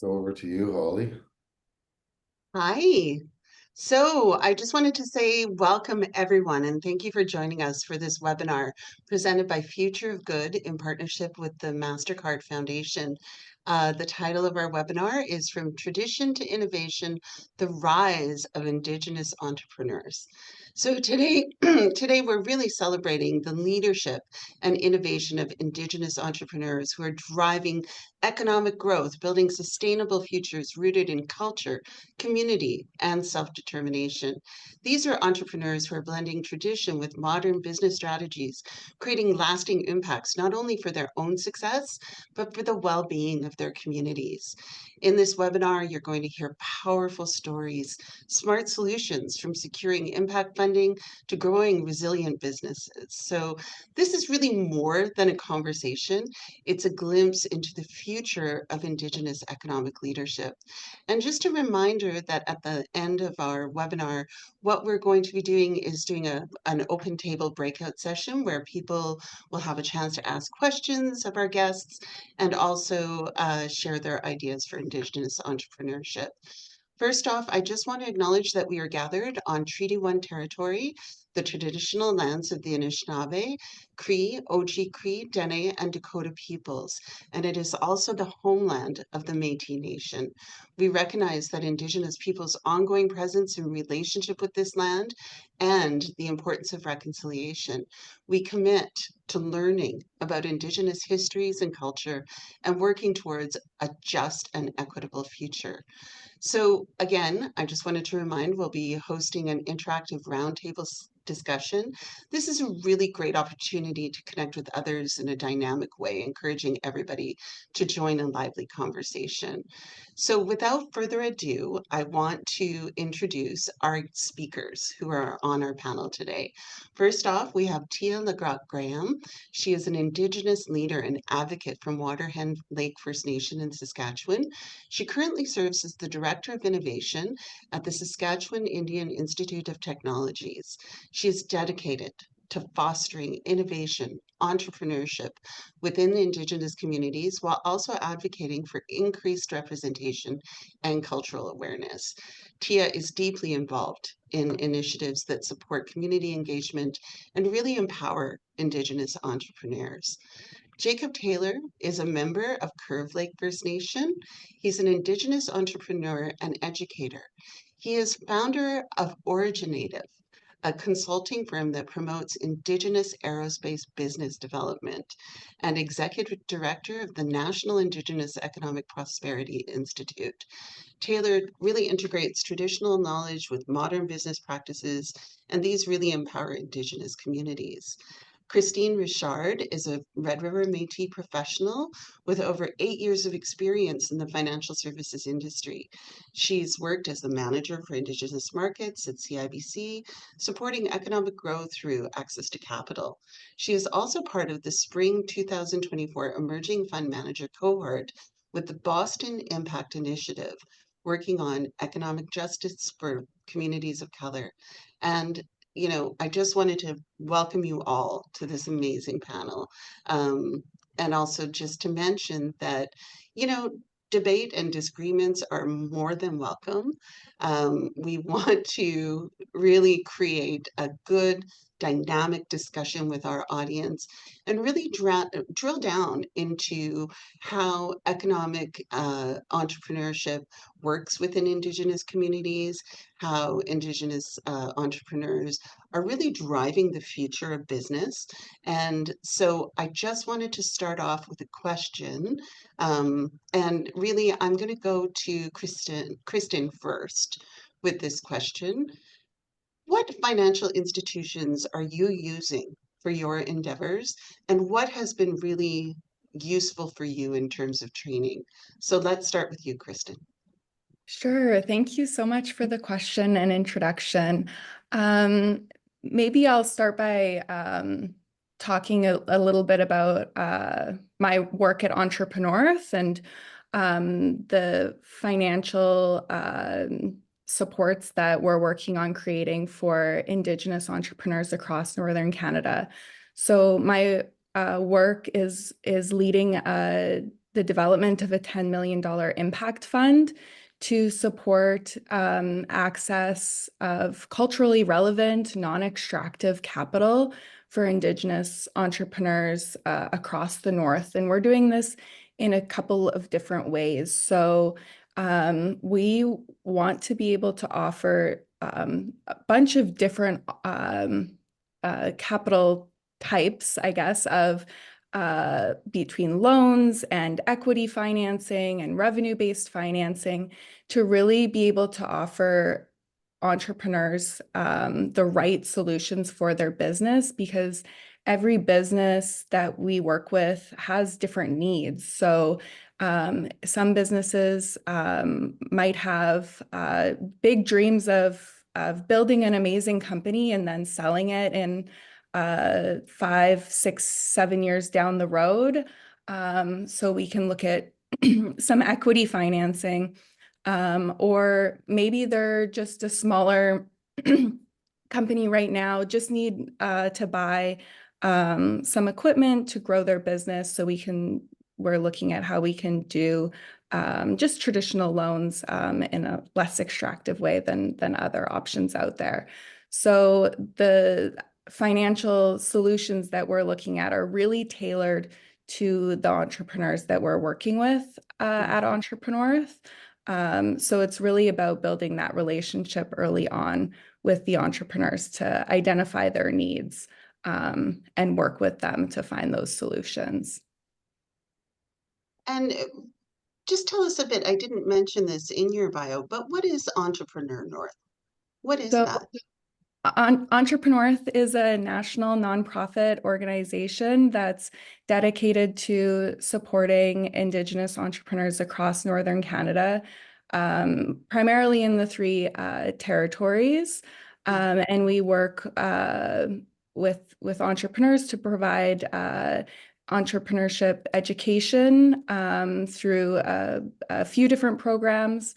So over to you, Holly. Hi. So I just wanted to say welcome everyone and thank you for joining us for this webinar presented by Future of Good in partnership with the Mastercard Foundation. The title of our webinar is From Tradition to Innovation, the Rise of Indigenous Entrepreneurs. So today we're really celebrating the leadership and innovation of Indigenous entrepreneurs who are driving economic growth, building sustainable futures rooted in culture, community, and self-determination. These are entrepreneurs who are blending tradition with modern business strategies, creating lasting impacts not only for their own success, but for the well-being of their communities. In this webinar, you're going to hear powerful stories, smart solutions from securing impact funding to growing resilient businesses. So this is really more than a conversation. It's a glimpse into the future of Indigenous economic leadership. And just a reminder that at the end of our webinar, what we're going to be doing is doing an open table breakout session where people will have a chance to ask questions of our guests and also share their ideas for Indigenous entrepreneurship. First off, I just want to acknowledge that we are gathered on Treaty 1 territory, the traditional lands of the Anishinaabe, Cree, Oji-Cree, Dene, and Dakota peoples, and it is also the homeland of the Métis Nation. We recognize that Indigenous peoples' ongoing presence and relationship with this land and the importance of reconciliation. We commit to learning about Indigenous histories and culture and working towards a just and equitable future. So again, I just wanted to remind we'll be hosting an interactive roundtable discussion. This is a really great opportunity to connect with others in a dynamic way, encouraging everybody to join a lively conversation. So without further ado, I want to introduce our speakers who are on our panel today. First off, we have Tia LeGrotte-Graham. She is an Indigenous leader and advocate from Waterhen Lake First Nation in Saskatchewan. She currently serves as the Director of Innovation at the Saskatchewan Indian Institute of Technologies. She is dedicated to fostering innovation, entrepreneurship within the Indigenous communities while also advocating for increased representation and cultural awareness. Tia is deeply involved in initiatives that support community engagement and really empower Indigenous entrepreneurs. Jacob Taylor is a member of Curve Lake First Nation. He's an Indigenous entrepreneur and educator. He is founder of Originative, a consulting firm that promotes Indigenous aerospace business development, and executive director of the National Indigenous Economic Prosperity Institute. Taylor really integrates traditional knowledge with modern business practices, and these really empower Indigenous communities. Christine Richard is a Red River Métis professional with over 8 years of experience in the financial services industry. She's worked as the manager for Indigenous markets at CIBC, supporting economic growth through access to capital. She is also part of the Spring 2024 Emerging Fund Manager cohort with the Boston Impact Initiative, working on economic justice for communities of color. And I just wanted to welcome you all to this amazing panel. And also just to mention that, you know, debate and disagreements are more than welcome. We want to really create a good, dynamic discussion with our audience and really drill down into how economic entrepreneurship works within Indigenous communities, how Indigenous entrepreneurs are really driving the future of business. And so I just wanted to start off with a question. And really, I'm going to go to Kristen first with this question. What financial institutions are you using for your endeavors, and what has been really useful for you in terms of training? So let's start with you, Kristen. Sure. Thank you so much for the question and introduction. Maybe I'll start by talking a little bit about my work at Entrepreneurship and the financial supports that we're working on creating for Indigenous entrepreneurs across Northern Canada. So my work is leading a the development of a $10 million impact fund to support access of culturally relevant, non-extractive capital for Indigenous entrepreneurs across the North. And we're doing this in a couple of different ways. So we want to be able to offer a bunch of different capital types, I guess, of between loans and equity financing and revenue-based financing to really be able to offer entrepreneurs the right solutions for their business, because every business that we work with has different needs. So some businesses might have big dreams of building an amazing company and then selling it in 5, 6, 7 years down the road. So we can look at some equity financing, or maybe they're just a smaller company right now, just need to buy some equipment to grow their business. So we're looking at how we can do just traditional loans in a less extractive way than other options out there. So the financial solutions that we're looking at are really tailored to the entrepreneurs that we're working with at Entrepreneurs. So it's really about building that relationship early on with the entrepreneurs to identify their needs and work with them to find those solutions. And just tell us a bit, I didn't mention this in your bio, but what is Entrepreneur North? What is So that? Entrepreneurs is a national nonprofit organization that's dedicated to supporting Indigenous entrepreneurs across Northern Canada, primarily in the three territories. And we work with entrepreneurs to provide entrepreneurship education through a few different programs.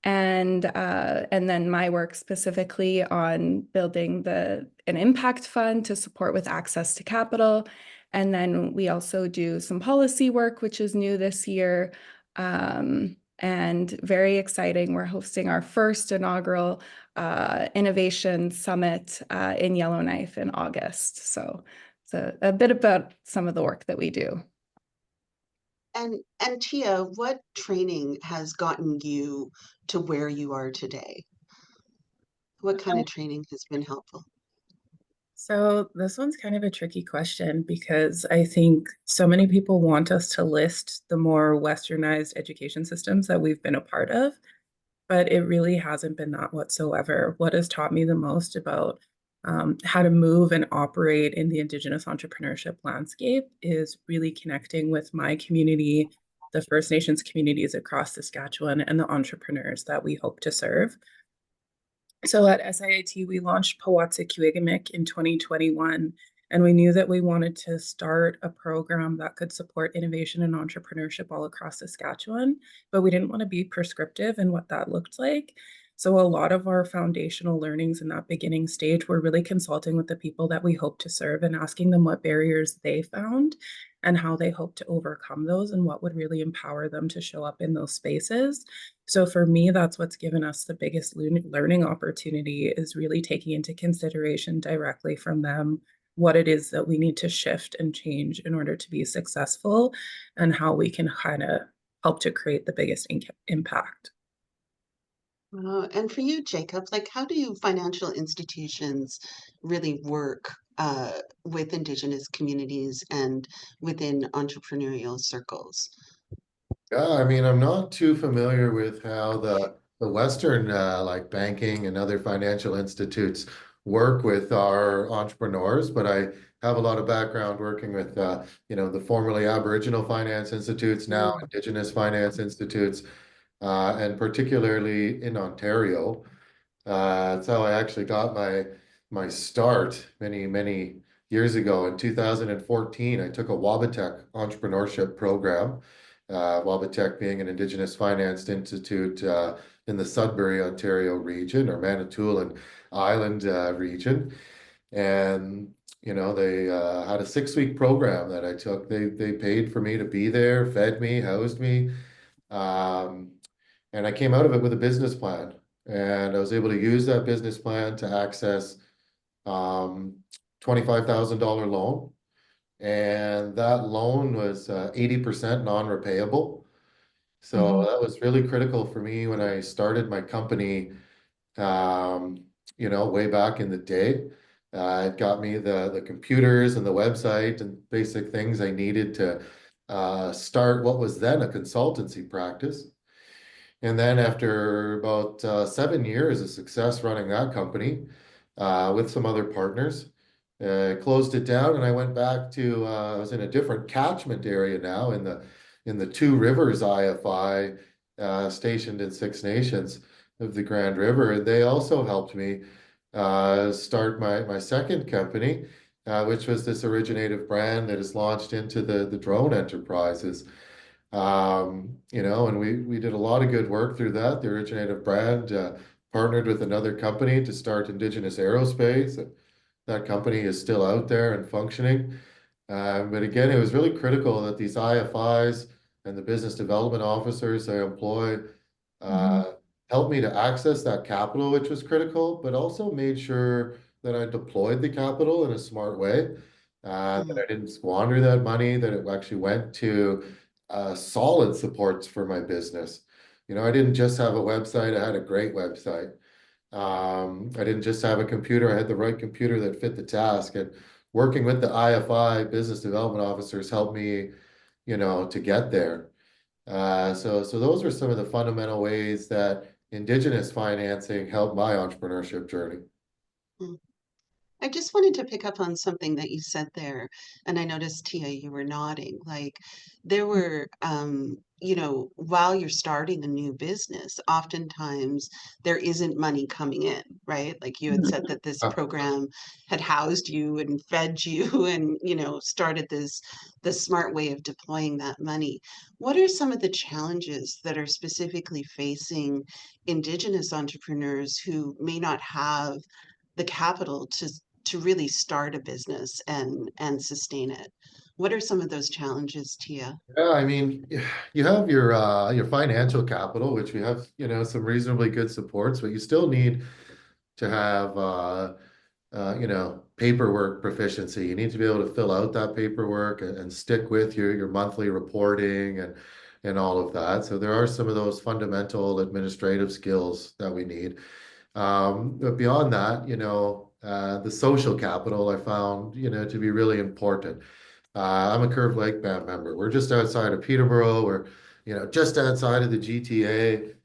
And then my work specifically on building an impact fund to support with access to capital. And then we also do some policy work, which is new this year, and very exciting. We're hosting our first inaugural innovation summit in Yellowknife in August. So it's a bit about some of the work that we do. And Tia, what training has gotten you to where you are today? What kind of training has been helpful? So this one's kind of a tricky question because I think so many people want us to list the more westernized education systems that we've been a part of, but it really hasn't been that whatsoever. What has taught me the most about how to move and operate in the Indigenous entrepreneurship landscape is really connecting with my community, the First Nations communities across Saskatchewan, and the entrepreneurs that we hope to serve. So at SIIT, we launched Powatsikwigamik in 2021, and we knew that we wanted to start a program that could support innovation and entrepreneurship all across Saskatchewan, but we didn't want to be prescriptive in what that looked like. So a lot of our foundational learnings in that beginning stage were really consulting with the people that we hope to serve and asking them what barriers they found and how they hope to overcome those and what would really empower them to show up in those spaces. So for me, that's what's given us the biggest learning opportunity is really taking into consideration directly from them what it is that we need to shift and change in order to be successful and how we can kind of help to create the biggest impact. And for you, Jacob, like how do financial institutions really work with Indigenous communities and within entrepreneurial circles? Yeah, I mean, I'm not too familiar with how the Western like banking and other financial institutes work with our entrepreneurs, but I have a lot of background working with the formerly Aboriginal finance institutes, now Indigenous finance institutes, and particularly in Ontario. That's how I actually got my start many years ago. In 2014, I took a Wabatech entrepreneurship program. Wabatech being an Indigenous financed institute in the Sudbury, Ontario region or Manitoulin Island region. And they had a 6-week program that I took. They paid for me to be there, fed me, housed me, um, and I came out of it with a business plan. And I was able to use that business plan to access um, $25,000 loan, and that loan was 80% non-repayable. So that was really critical for me when I started my company, um, way back in the day. It got me the computers and the website and basic things I needed to start what was then a consultancy practice. And then after about 7 years of success running that company with some other partners, closed it down, and I went back to I was in a different catchment area now in the Two Rivers IFI, stationed in Six Nations of the Grand River, and they also helped me start my second company, which was this originative brand that is launched into the drone enterprises. And we did a lot of good work through that. The originative brand partnered with another company to start Indigenous Aerospace. That company is still out there and functioning. But again, it was really critical that these IFIs and the business development officers I employ uh, helped me to access that capital, which was critical, but also made sure that I deployed the capital in a smart way, that I didn't squander that money, that it actually went to solid supports for my business. I didn't just have a website, I had a great website. I didn't just have a computer, I had the right computer that fit the task. And working with the IFI business development officers helped me, to get there. So those are some of the fundamental ways that Indigenous financing helped my entrepreneurship journey. Mm. I just wanted to pick up on something that you said there, and I noticed, Tia, you were nodding. Like there were, while you're starting a new business, oftentimes there isn't money coming in, right? Like you had said that this Uh, program had housed you and fed you and, started this smart way of deploying that money. What are some of the challenges that are specifically facing Indigenous entrepreneurs who may not have the capital to really start a business and sustain it? What are some of those challenges, Tia? Yeah, I mean, you have your financial capital, which we have, some reasonably good supports, but you still need to have paperwork proficiency. You need to be able to fill out that paperwork and stick with your monthly reporting and all of that. So there are some of those fundamental administrative skills that we need. But beyond that, the social capital I found, to be really important. I'm a Curve Lake Band member. We're just outside of Peterborough. We're, just outside of the GTA.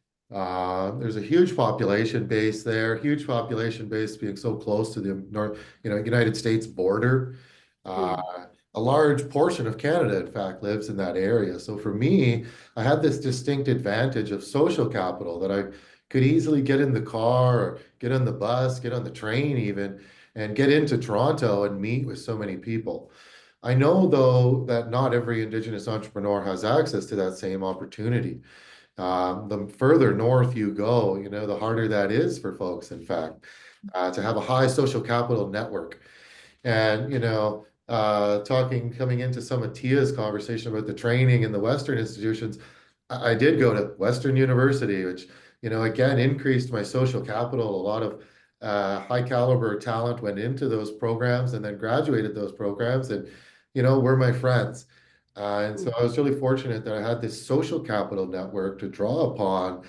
There's a huge population base there, huge population base being so close to the United States border. Uh, Mm, a large portion of Canada, in fact, lives in that area. So for me, I had this distinct advantage of social capital that I could easily get in the car, or get on the bus, get on the train even, and get into Toronto and meet with so many people. I know, though, that not every Indigenous entrepreneur has access to that same opportunity. The further north you go, the harder that is for folks, in fact, to have a high social capital network. And, coming into some of Tia's conversation about the training in the Western institutions, I did go to Western University, which, again, increased my social capital. A lot of high caliber talent went into those programs and then graduated those programs and, were my friends. And so mm, I was really fortunate that I had this social capital network to draw upon.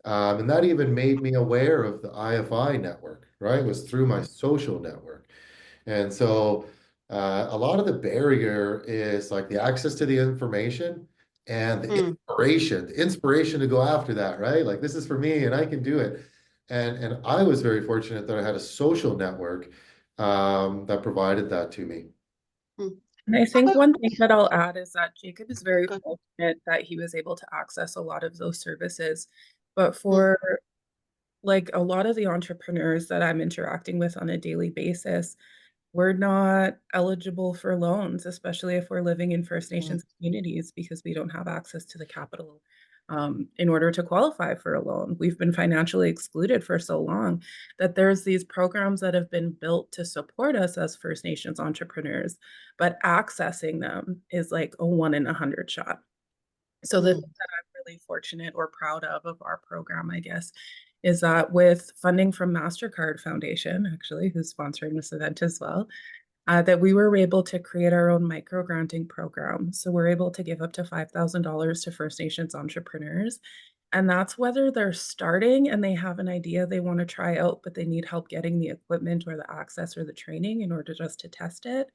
And that even made me aware of the IFI network, right? It was through my mm, social network. And so a lot of the barrier is like the access to the information and mm. the inspiration to go after that, right? Like this is for me and I can do it. And I was very fortunate that I had a social network that provided that to me. Mm. And I How think about one thing that I'll add is that Jacob is very go? fortunate that he was able to access a lot of those services. But Mm, for like a lot of the entrepreneurs that I'm interacting with on a daily basis, we're not eligible for loans, especially if we're living in First mm, Nations communities because we don't have access to the capital. in order to qualify for a loan. We've been financially excluded for so long that there's these programs that have been built to support us as First Nations entrepreneurs, but accessing them is like a 1 in 100 shot. So the thing that I'm really fortunate or proud of our program, I guess, is that with funding from Mastercard Foundation, actually, who's sponsoring this event as well, that we were able to create our own micro granting program. So we're able to give up to $5,000 to First Nations entrepreneurs. And that's whether they're starting and they have an idea they want to try out, but they need help getting the equipment or the access or the training in order just to test it,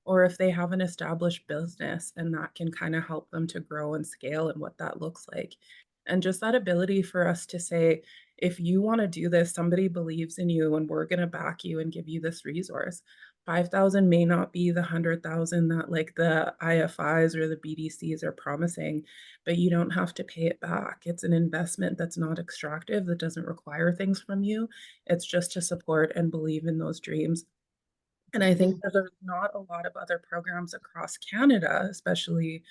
or if they have an established business and that can kind of help them to grow and scale and what that looks like. And just that ability for us to say, if you want to do this, somebody believes in you and we're going to back you and give you this resource. 5,000 may not be the 100,000 that like the IFIs or the BDCs are promising, but you don't have to pay it back. It's an investment that's not extractive, that doesn't require things from you. It's just to support and believe in those dreams. And I think that there's not a lot of other programs across Canada, especially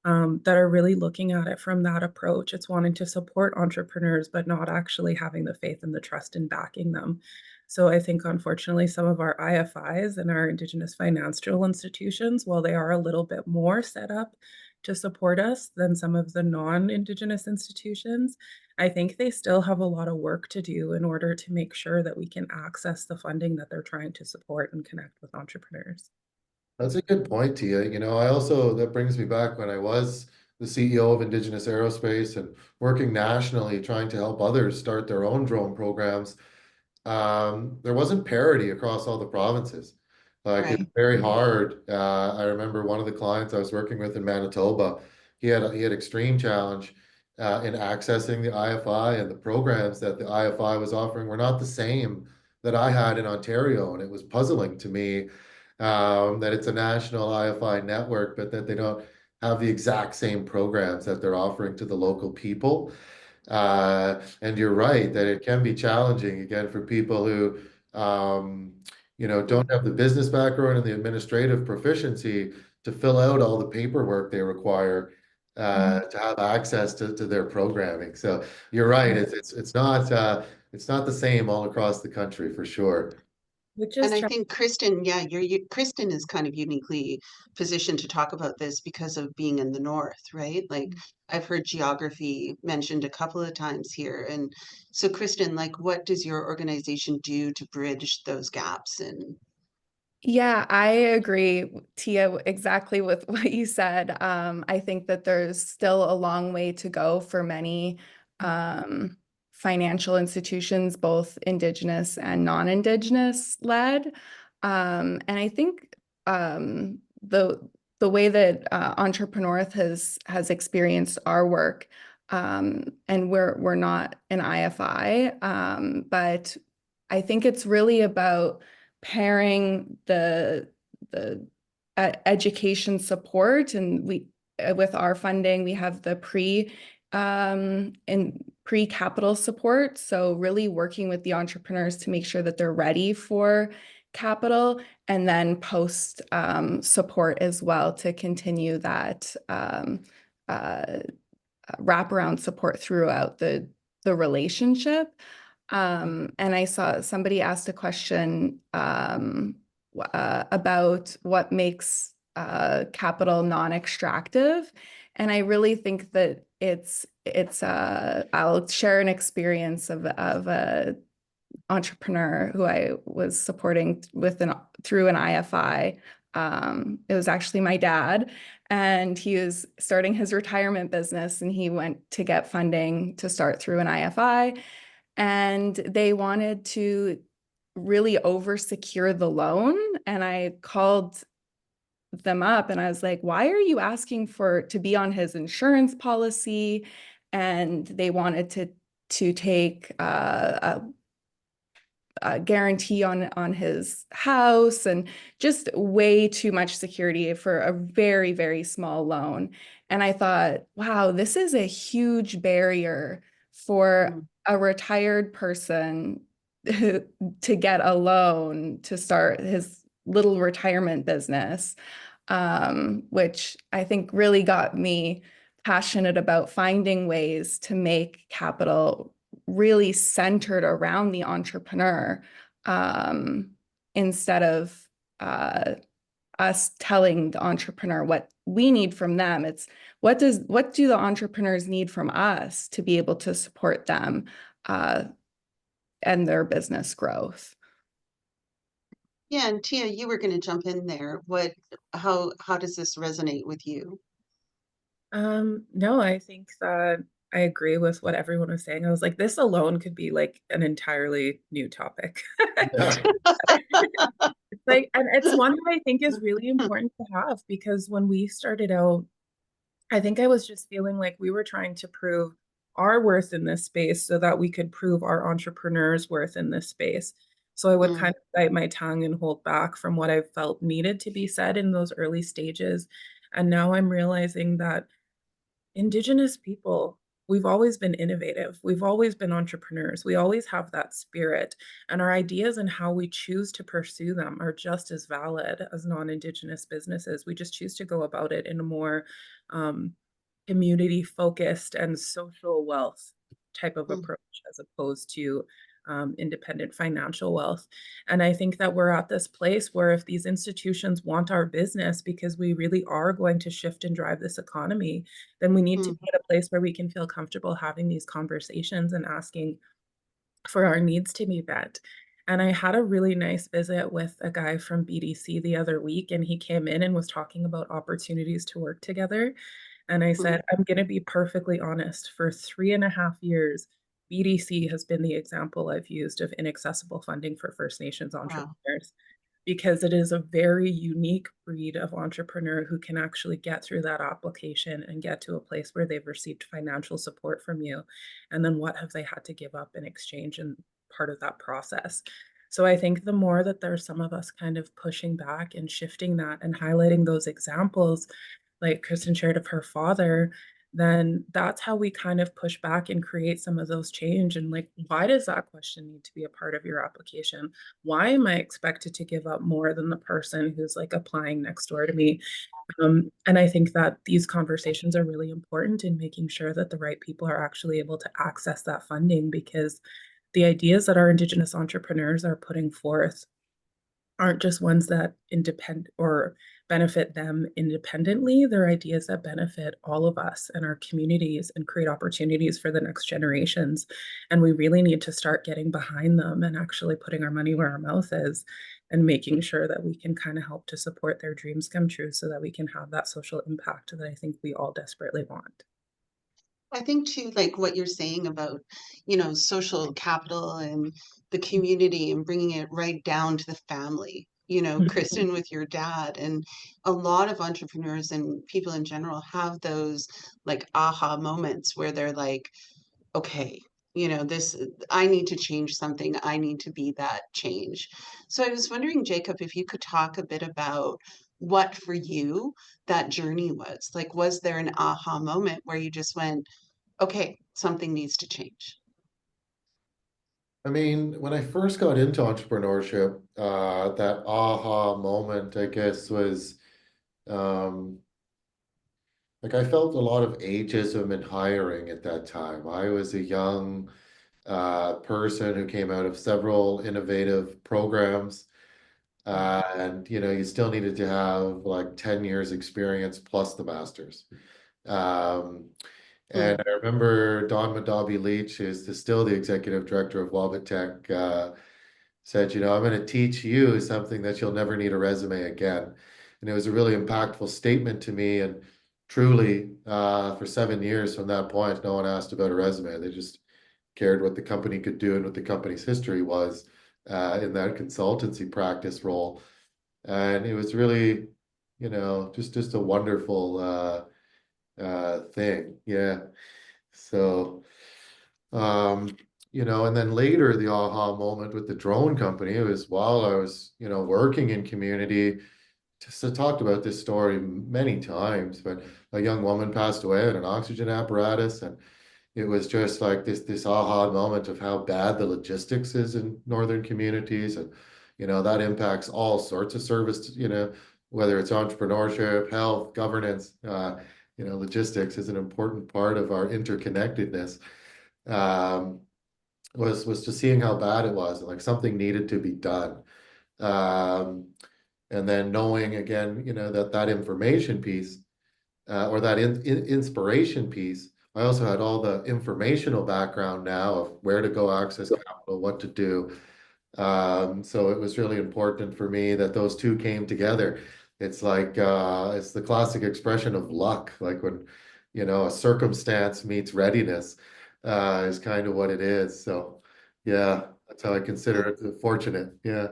that are really looking at it from that approach. It's wanting to support entrepreneurs, but not actually having the faith and the trust in backing them. So I think, unfortunately, some of our IFIs and our Indigenous financial institutions, while they are a little bit more set up to support us than some of the non-Indigenous institutions, I think they still have a lot of work to do in order to make sure that we can access the funding that they're trying to support and connect with entrepreneurs. That's a good point, Tia. That brings me back when I was the CEO of Indigenous Aerospace and working nationally, trying to help others start their own drone programs. There wasn't parity across all the provinces. Like it's Right. very hard. I remember one of the clients I was working with in Manitoba, he had extreme challenge in accessing the IFI, and the programs that the IFI was offering were not the same that I had in Ontario. And it was puzzling to me that it's a national IFI network, but that they don't have the exact same programs that they're offering to the local people. And you're right that it can be challenging again for people who, don't have the business background and the administrative proficiency to fill out all the paperwork they require to have access to their programming. So you're right. It's not the same all across the country for sure. Which And is I think Kristen, yeah, Kristen is kind of uniquely positioned to talk about this because of being in the north, right? Like I've heard geography mentioned a couple of times here. And so Kristen, like what does your organization do to bridge those gaps? And Yeah, I agree, Tia, exactly with what you said. I think that there's still a long way to go for many financial institutions, both Indigenous and non-Indigenous led. And I think the way that Entrepreneur has experienced our work, and we're not an IFI, but I think it's really about pairing the education support, and we with our funding we have the pre-capital support, so really working with the entrepreneurs to make sure that they're ready for capital, and then post support as well to continue that wraparound support throughout the relationship. And I saw somebody asked a question about what makes capital non-extractive. And I really think that I'll share an experience of a entrepreneur who I was supporting through an IFI. It was actually my dad, and he was starting his retirement business, and he went to get funding to start through an IFI. And they wanted to really over-secure the loan. And I called them up and I was like, why are you asking to be on his insurance policy? And they wanted to take a guarantee on his house, and just way too much security for a very, very small loan. And I thought, wow, this is a huge barrier for a retired person to get a loan to start his little retirement business, which I think really got me passionate about finding ways to make capital really centered around the entrepreneur, instead of us telling the entrepreneur what we need from them. It's what do the entrepreneurs need from us to be able to support them and their business growth. Yeah, and Tia, you were going to jump in there. How does this resonate with you? No, I think that I agree with what everyone was saying. I was like, this alone could be like an entirely new topic. Yeah. It's like, and it's one that I think is really important to have because when we started out, I think I was just feeling like we were trying to prove our worth in this space so that we could prove our entrepreneurs' worth in this space. So I would Mm, kind of bite my tongue and hold back from what I felt needed to be said in those early stages. And now I'm realizing that Indigenous people, we've always been innovative. We've always been entrepreneurs. We always have that spirit. And our ideas and how we choose to pursue them are just as valid as non-Indigenous businesses. We just choose to go about it in a more community focused and social wealth type of mm, approach as opposed to independent financial wealth. And I think that we're at this place where if these institutions want our business because we really are going to shift and drive this economy, then we need to mm, be at a place where we can feel comfortable having these conversations and asking for our needs to be met. And I had a really nice visit with a guy from BDC the other week, and he came in and was talking about opportunities to work together. And I mm, said, I'm going to be perfectly honest. For 3.5 years, BDC has been the example I've used of inaccessible funding for First Nations wow. entrepreneurs because it is a very unique breed of entrepreneur who can actually get through that application and get to a place where they've received financial support from you. And then what have they had to give up in exchange and part of that process? So I think the more that there's some of us kind of pushing back and shifting that and highlighting those examples, like Kristen shared of her father, then that's how we kind of push back and create some of those change. And like, why does that question need to be a part of your application? Why am I expected to give up more than the person who's like applying next door to me? And I think that these conversations are really important in making sure that the right people are actually able to access that funding because the ideas that our Indigenous entrepreneurs are putting forth aren't just ones that independent or benefit them independently. They're ideas that benefit all of us and our communities and create opportunities for the next generations. And we really need to start getting behind them and actually putting our money where our mouth is and making sure that we can kind of help to support their dreams come true so that we can have that social impact that I think we all desperately want. I think too, like what you're saying about, social capital and the community and bringing it right down to the family. Kristen with your dad, and a lot of entrepreneurs and people in general have those like aha moments where they're like, okay, this, I need to change something. I need to be that change. So I was wondering, Jacob, if you could talk a bit about what for you that journey was. Like, was there an aha moment where you just went, okay, something needs to change? I mean, when I first got into entrepreneurship, that aha moment, I guess, was um, like I felt a lot of ageism in hiring at that time. I was a young person who came out of several innovative programs, and you still needed to have like 10 years experience plus the master's. Um, and Mm, I remember Don Madabi Leach, still the executive director of Wabit Tech, said, I'm going to teach you something that you'll never need a resume again. And it was a really impactful statement to me. And truly, for 7 years from that point, no one asked about a resume. They just cared what the company could do and what the company's history was in that consultancy practice role. And it was really, just a wonderful thing. Yeah. So, um, and then later the aha moment with the drone company, it was while I was, working in community. Just I talked about this story many times, but a young woman passed away in an oxygen apparatus, and it was just like this aha moment of how bad the logistics is in northern communities, and that impacts all sorts of service, whether it's entrepreneurship, health, governance, logistics is an important part of our interconnectedness. Um, was just seeing how bad it was, and like something needed to be done. Um, and then knowing again, that information piece, or that inspiration piece. I also had all the informational background now of where to go access capital, what to do. So it was really important for me that those two came together. It's like it's the classic expression of luck, like when a circumstance meets readiness, is kind of what it is. So yeah, that's how I consider it fortunate. Yeah.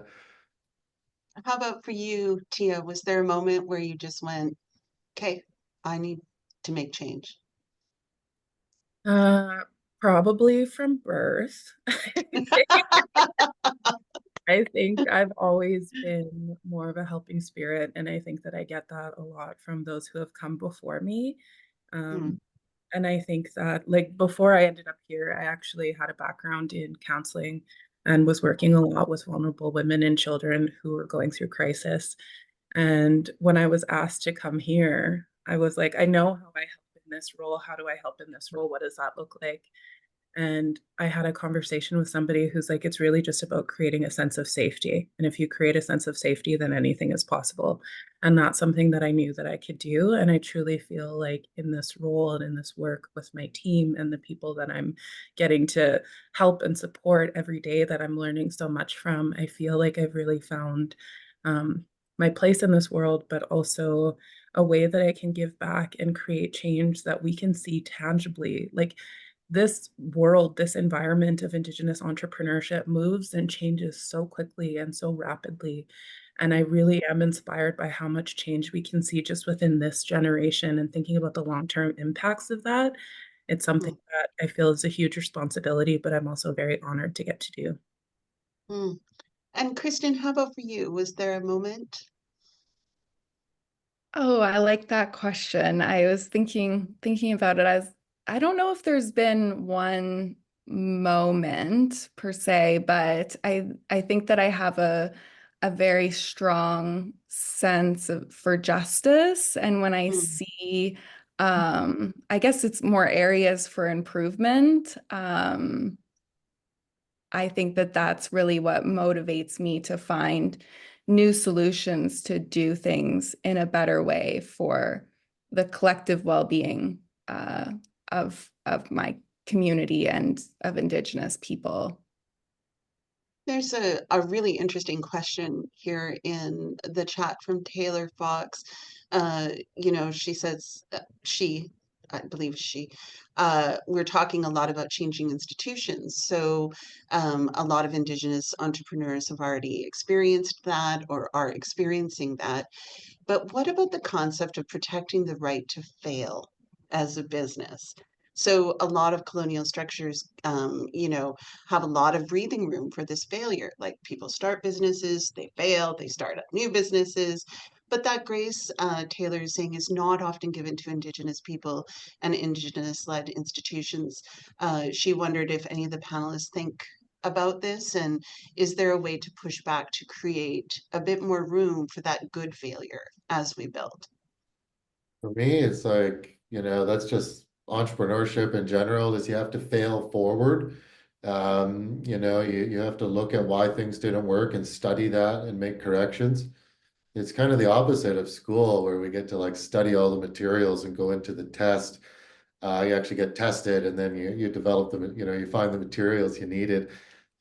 How about for you, Tia? Was there a moment where you just went, okay, I need to make change? Uh, Probably from birth. I think I've always been more of a helping spirit, and I think that I get that a lot from those who have come before me. Mm, Um, and I think that, like, before I ended up here, I actually had a background in counseling and was working a lot with vulnerable women and children who were going through crisis. And when I was asked to come here, I was like, I know how I help in this role. How do I help in this role? What does that look like? And I had a conversation with somebody who's like, it's really just about creating a sense of safety. And if you create a sense of safety, then anything is possible. And that's something that I knew that I could do. And I truly feel like in this role and in this work with my team and the people that I'm getting to help and support every day that I'm learning so much from, I feel like I've really found um, my place in this world, but also a way that I can give back and create change that we can see tangibly. Like, this world, this environment of Indigenous entrepreneurship moves and changes so quickly and so rapidly. And I really am inspired by how much change we can see just within this generation and thinking about the long-term impacts of that. It's something mm, that I feel is a huge responsibility, but I'm also very honored to get to do. mm. And Kristen, how about for you? Was there a moment? Oh, I like that question. I was thinking about it as I don't know if there's been one moment per se, but I think that I have a very strong sense of for justice. And when I Mm, see I guess it's more areas for improvement. I think that that's really what motivates me to find new solutions to do things in a better way for the collective well-being of my community and of Indigenous people. there's a really interesting question here in the chat from Taylor Fox. She says, I believe we're talking a lot about changing institutions. So a lot of Indigenous entrepreneurs have already experienced that or are experiencing that. But what about the concept of protecting the right to fail as a business? So a lot of colonial structures, have a lot of breathing room for this failure. Like people start businesses, they fail, they start up new businesses. But that grace, Taylor is saying, is not often given to Indigenous people and Indigenous-led institutions. She wondered if any of the panelists think about this, and is there a way to push back to create a bit more room for that good failure as we build? For me, it's like, that's just entrepreneurship in general, is you have to fail forward. You have to look at why things didn't work and study that and make corrections. It's kind of the opposite of school where we get to like study all the materials and go into the test. You actually get tested and then you develop them, you find the materials you needed.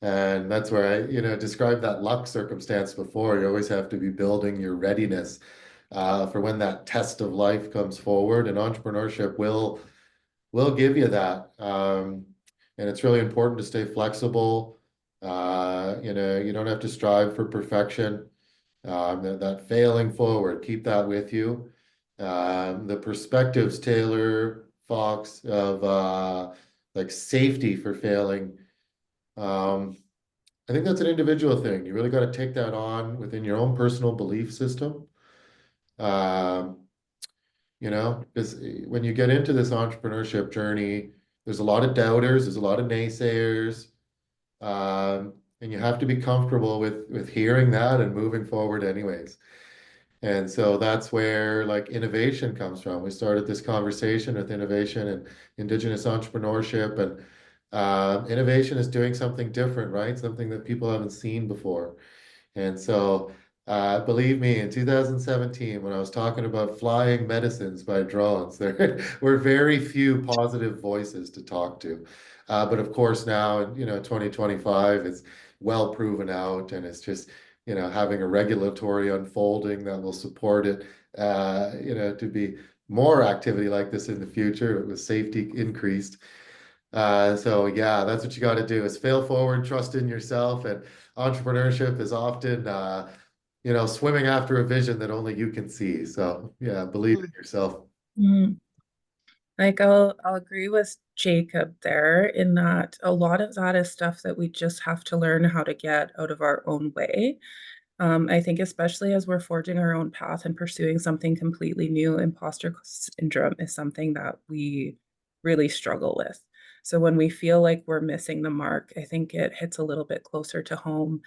And that's where I, described that luck circumstance before. You always have to be building your readiness for when that test of life comes forward. And entrepreneurship will give you that. And it's really important to stay flexible. You don't have to strive for perfection. That failing forward, keep that with you. The perspectives, Taylor Fox, of like safety for failing. Um, I think that's an individual thing. You really got to take that on within your own personal belief system. Um, because when you get into this entrepreneurship journey, there's a lot of doubters, there's a lot of naysayers, and you have to be comfortable with hearing that and moving forward anyways. And so that's where like innovation comes from. We started this conversation with innovation and Indigenous entrepreneurship, and innovation is doing something different, right? Something that people haven't seen before. And so, believe me, in 2017, when I was talking about flying medicines by drones, there were very few positive voices to talk to. But of course, now, in 2025, it's well proven out, and it's just, having a regulatory unfolding that will support it, to be more activity like this in the future with safety increased. So yeah, that's what you got to do is fail forward, trust in yourself, and entrepreneurship is often, swimming after a vision that only you can see. So yeah, believe in yourself. Mm. Like I'll agree with Jacob there in that a lot of that is stuff that we just have to learn how to get out of our own way. I think especially as we're forging our own path and pursuing something completely new, imposter syndrome is something that we really struggle with. So when we feel like we're missing the mark, I think it hits a little bit closer to home.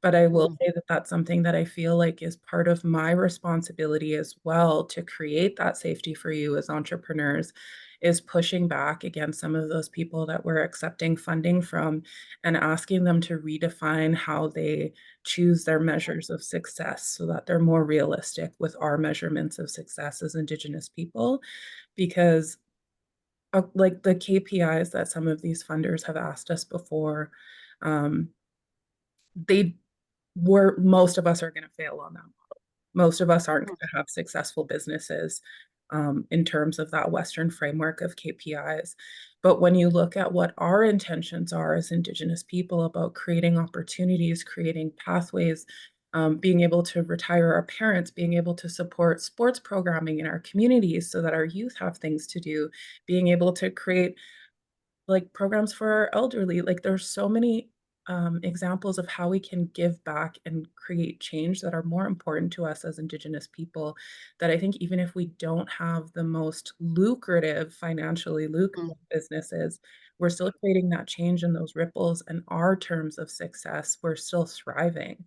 But I will say that that's something that I feel like is part of my responsibility as well to create that safety for you as entrepreneurs, is pushing back against some of those people that we're accepting funding from and asking them to redefine how they choose their measures of success so that they're more realistic with our measurements of success as Indigenous people. Because like the KPIs that some of these funders have asked us before, um, they were most of us are going to fail on them. Most of us aren't going to have successful businesses in terms of that Western framework of KPIs. But when you look at what our intentions are as Indigenous people about creating opportunities, creating pathways, being able to retire our parents, being able to support sports programming in our communities so that our youth have things to do, being able to create like programs for our elderly. Like there's so many examples of how we can give back and create change that are more important to us as Indigenous people, that I think even if we don't have the most lucrative, financially lucrative businesses, we're still creating that change in those ripples and our terms of success, we're still thriving.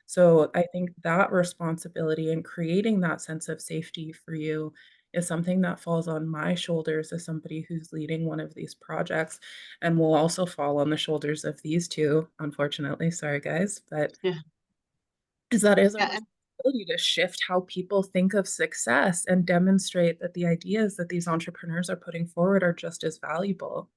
So I think that responsibility and creating that sense of safety for you is something that falls on my shoulders as somebody who's leading one of these projects, and will also fall on the shoulders of these two, unfortunately. Sorry, guys, but Yeah. is that is our Yeah. responsibility to shift how people think of success and demonstrate that the ideas that these entrepreneurs are putting forward are just as valuable.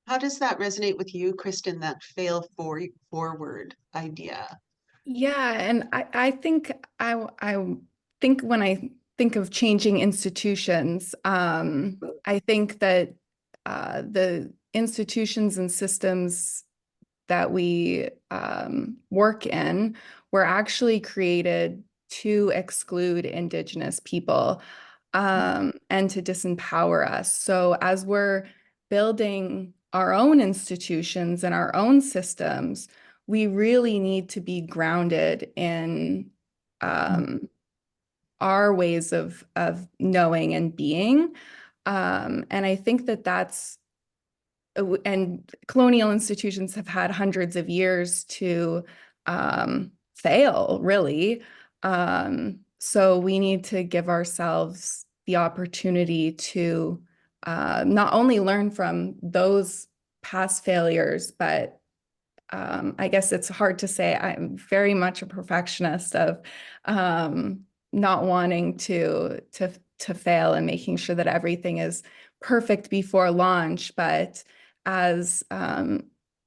How does that resonate with you, Kristen, that forward idea? Yeah, and I think when I think of changing institutions, I think that the institutions and systems that we work in were actually created to exclude Indigenous people and to disempower us. So as we're building our own institutions and our own systems, we really need to be grounded in our ways of knowing and being. And I think that that's and colonial institutions have had hundreds of years to fail, really. So we need to give ourselves the opportunity to not only learn from those past failures, but I guess it's hard to say. I'm very much a perfectionist of not wanting to fail and making sure that everything is perfect before launch. But as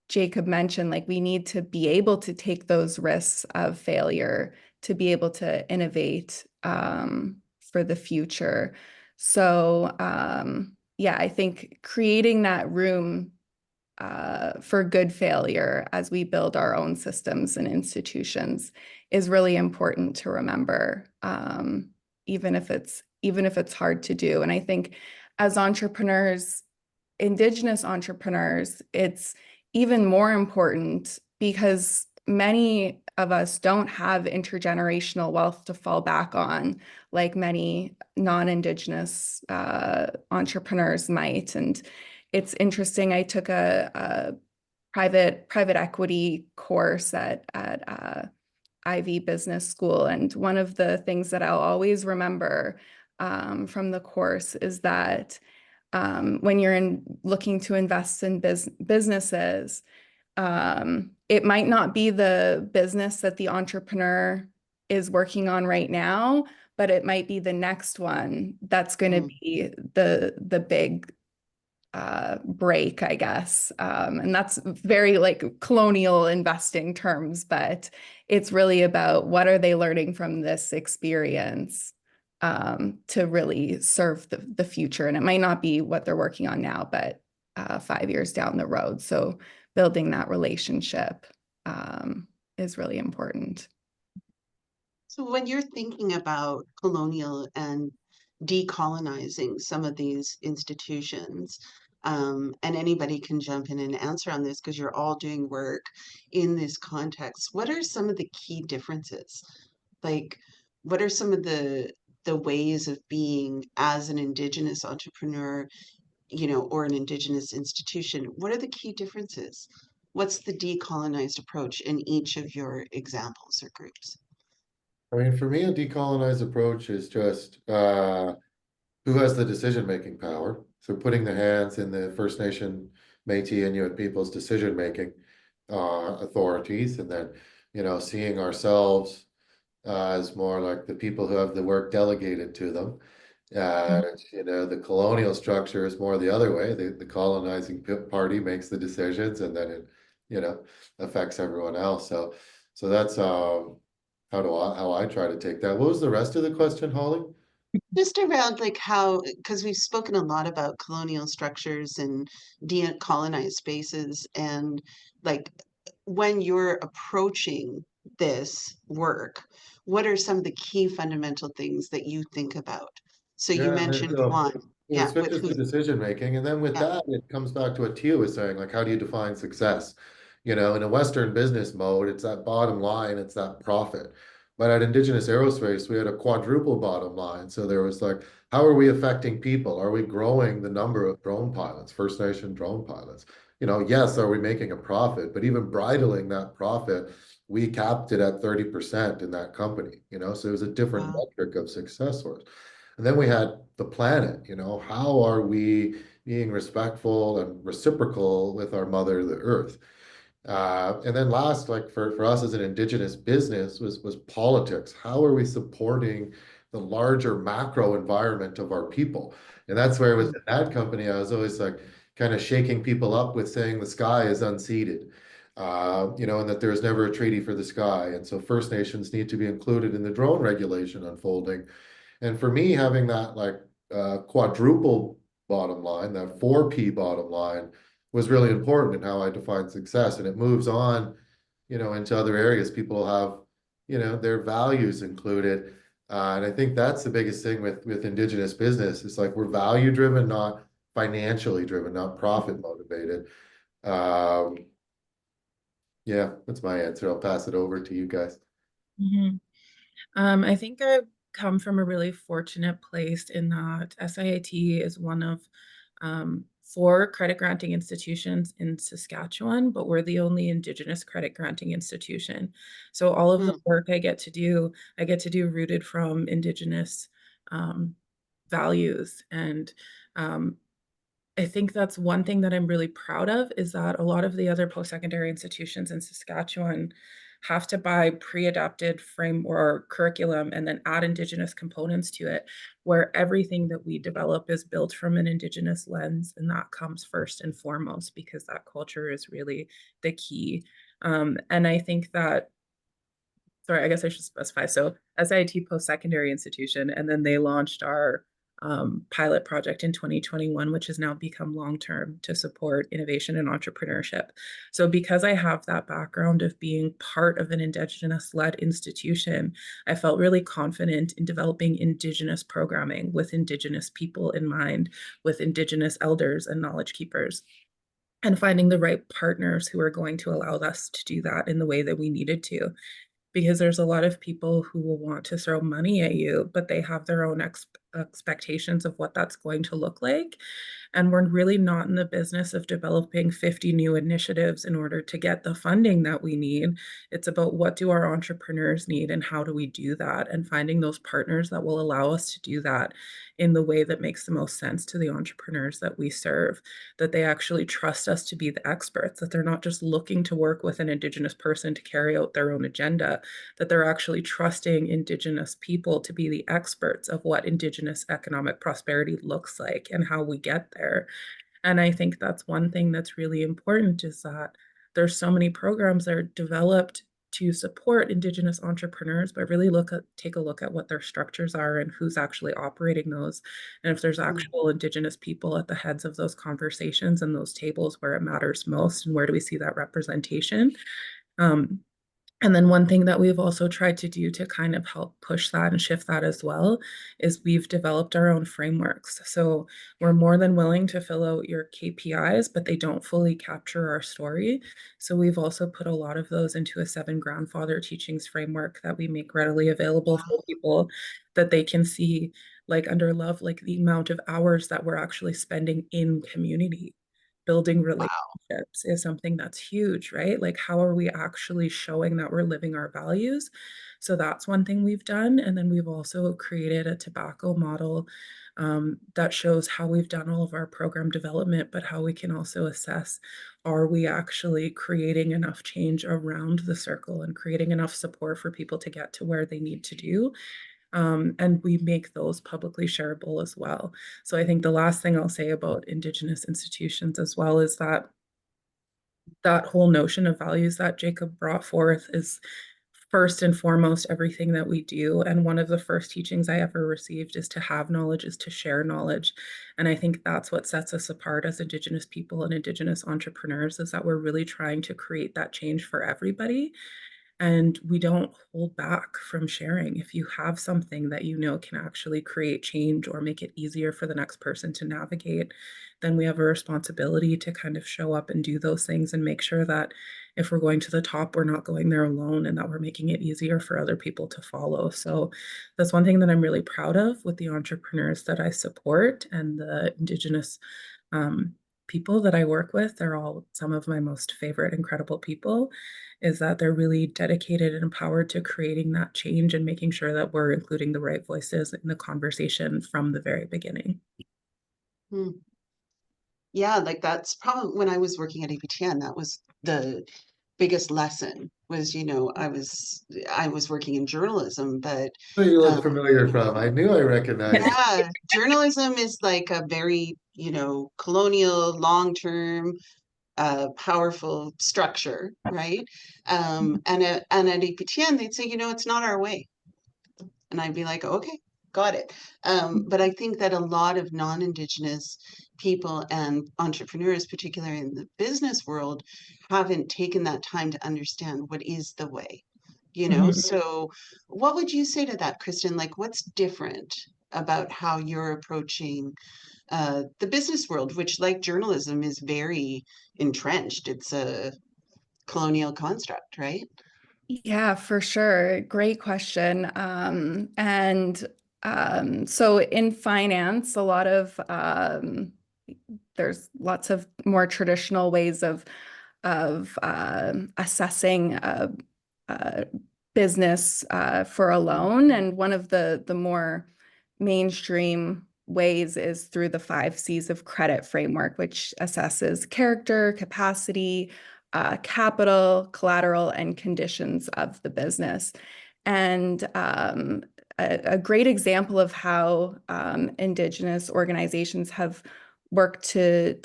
Jacob mentioned, like we need to be able to take those risks of failure to be able to innovate for the future. So yeah, I think creating that room for good failure as we build our own systems and institutions is really important to remember, even if it's hard to do. And I think as entrepreneurs, Indigenous entrepreneurs, it's even more important because many of us don't have intergenerational wealth to fall back on, like many non-Indigenous entrepreneurs might. And it's interesting. I took a private equity course at Ivy Business School. And one of the things that I'll always remember from the course is that when you're looking to invest in businesses, it might not be the business that the entrepreneur is working on right now, but it might be the next one that's going to be the big break, I guess. And that's very like colonial investing terms, but it's really about what are they learning from this experience to really serve the future. And it might not be what they're working on now, but 5 years down the road. So building that relationship is really important. So when you're thinking about colonial and decolonizing some of these institutions, and anybody can jump in and answer on this because you're all doing work in this context, what are some of the key differences? Like, what are some of the ways of being as an Indigenous entrepreneur, or an Indigenous institution? What are the key differences? What's the decolonized approach in each of your examples or groups? I mean, for me, a decolonized approach is just who has the decision-making power. So putting the hands in the First Nation, Métis, Inuit people's decision-making authorities, and then, seeing ourselves as more like the people who have the work delegated to them. The colonial structure is more the other way. The colonizing party makes the decisions, and then it, affects everyone else. So that's how I try to take that. What was the rest of the question, Holly? Just around like how, because we've spoken a lot about colonial structures and decolonized spaces, and like when you're approaching this work, what are some of the key fundamental things that you think about? So you Yeah, mentioned so one, it yeah, with switches who, to decision making, and then with yeah, that, it comes back to what Tia was saying, like how do you define success? In a Western business mode, it's that bottom line, it's that profit. But at Indigenous Aerospace, we had a quadruple bottom line. So there was like, how are we affecting people? Are we growing the number of drone pilots, First Nation drone pilots? Yes, are we making a profit? But even bridling that profit, we capped it at 30% in that company, so it was a different wow, metric of success source. And then we had the planet, how are we being respectful and reciprocal with our mother, the earth? And then last, like for us as an Indigenous business was politics. How are we supporting the larger macro environment of our people? And that's where with that company, I was always like kind of shaking people up with saying the sky is unceded. And that there is never a treaty for the sky. And so First Nations need to be included in the drone regulation unfolding. And for me, having that like quadruple bottom line, that 4P bottom line was really important in how I define success. And it moves on, into other areas. People have, their values included. And I think that's the biggest thing with Indigenous business. It's like we're value driven, not financially driven, not profit motivated. Um, yeah, that's my answer. I'll pass it over to you guys. Mhm. I think I've come from a really fortunate place in that SIIT is one of 4 credit granting institutions in Saskatchewan, but we're the only Indigenous credit granting institution. So all of the mm, work I get to do rooted from Indigenous values. And um, I think that's one thing that I'm really proud of is that a lot of the other post-secondary institutions in Saskatchewan have to buy pre-adapted frame or curriculum and then add Indigenous components to it, where everything that we develop is built from an Indigenous lens, and that comes first and foremost because that culture is really the key. And I think that sorry, I guess I should specify. So SIT post-secondary institution, and then they launched our pilot project in 2021, which has now become long-term to support innovation and entrepreneurship. So because I have that background of being part of an Indigenous-led institution, I felt really confident in developing Indigenous programming with Indigenous people in mind, with Indigenous elders and knowledge keepers, and finding the right partners who are going to allow us to do that in the way that we needed to, because there's a lot of people who will want to throw money at you, but they have their own expectations of what that's going to look like. And we're really not in the business of developing 50 new initiatives in order to get the funding that we need. It's about what do our entrepreneurs need and how do we do that, and finding those partners that will allow us to do that in the way that makes the most sense to the entrepreneurs that we serve, that they actually trust us to be the experts, that they're not just looking to work with an Indigenous person to carry out their own agenda, that they're actually trusting Indigenous people to be the experts of what Indigenous economic prosperity looks like and how we get there. And I think that's one thing that's really important, is that there's so many programs that are developed to support Indigenous entrepreneurs, but really take a look at what their structures are and who's actually operating those. And if there's actual Indigenous people at the heads of those conversations and those tables where it matters most, and where do we see that representation? And then one thing that we've also tried to do to kind of help push that and shift that as well is we've developed our own frameworks. So we're more than willing to fill out your KPIs, but they don't fully capture our story. So we've also put a lot of those into a 7 grandfather teachings framework that we make readily available for people, that they can see, like under love, like the amount of hours that we're actually spending in community. Building relationships is something that's huge, right? Like, how are we actually showing that we're living our values? So that's one thing we've done. And then we've also created a tobacco model that shows how we've done all of our program development, but how we can also assess, are we actually creating enough change around the circle and creating enough support for people to get to where they need to do? And we make those publicly shareable as well. So I think the last thing I'll say about Indigenous institutions as well is that that whole notion of values that Jacob brought forth is first and foremost everything that we do. And one of the first teachings I ever received is to have knowledge is to share knowledge. And I think that's what sets us apart as Indigenous people and Indigenous entrepreneurs, is that we're really trying to create that change for everybody. And we don't hold back from sharing. If you have something that you know can actually create change or make it easier for the next person to navigate, then we have a responsibility to kind of show up and do those things and make sure that if we're going to the top, we're not going there alone, and that we're making it easier for other people to follow. So that's one thing that I'm really proud of with the entrepreneurs that I support and the Indigenous people that I work with. They're all some of my most favorite, incredible people, is that they're really dedicated and empowered to creating that change and making sure that we're including the right voices in the conversation from the very beginning. Hmm. Yeah, like that's probably when I was working at APTN, that was the biggest lesson was, I was working in journalism, but Where you um, look familiar from? I knew I recognized. yeah, journalism is like a very, colonial, long-term, powerful structure, right? And at APTN, they'd say, it's not our way. And I'd be like, okay, got it. But I think that a lot of non-Indigenous people and entrepreneurs, particularly in the business world, haven't taken that time to understand what is the way, Mhm. So what would you say to that, Kristen? Like, what's different about how you're approaching the business world, which, like journalism, is very entrenched. It's a colonial construct, right? Yeah, for sure. Great question. So in finance, there's lots of more traditional ways of assessing a business for a loan, and one of the more mainstream ways is through the 5 C's of credit framework, which assesses character, capacity, capital, collateral, and conditions of the business. And a great example of how Indigenous organizations have worked to